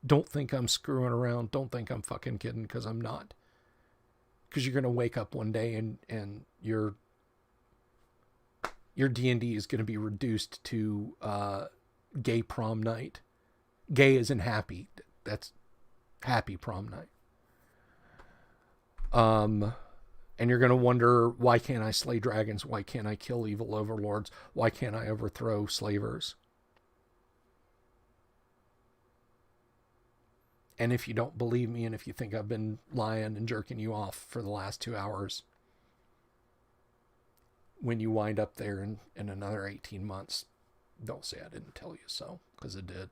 Don't think I'm screwing around. Don't think I'm fucking kidding, because I'm not. Because you're going to wake up one day and your D&D is going to be reduced to gay prom night. Gay as in happy. That's happy prom night. And you're going to wonder, why can't I slay dragons? Why can't I kill evil overlords? Why can't I overthrow slavers? And if you don't believe me, and if you think I've been lying and jerking you off for the last 2 hours, when you wind up there in another 18 months, don't say I didn't tell you so, because it did.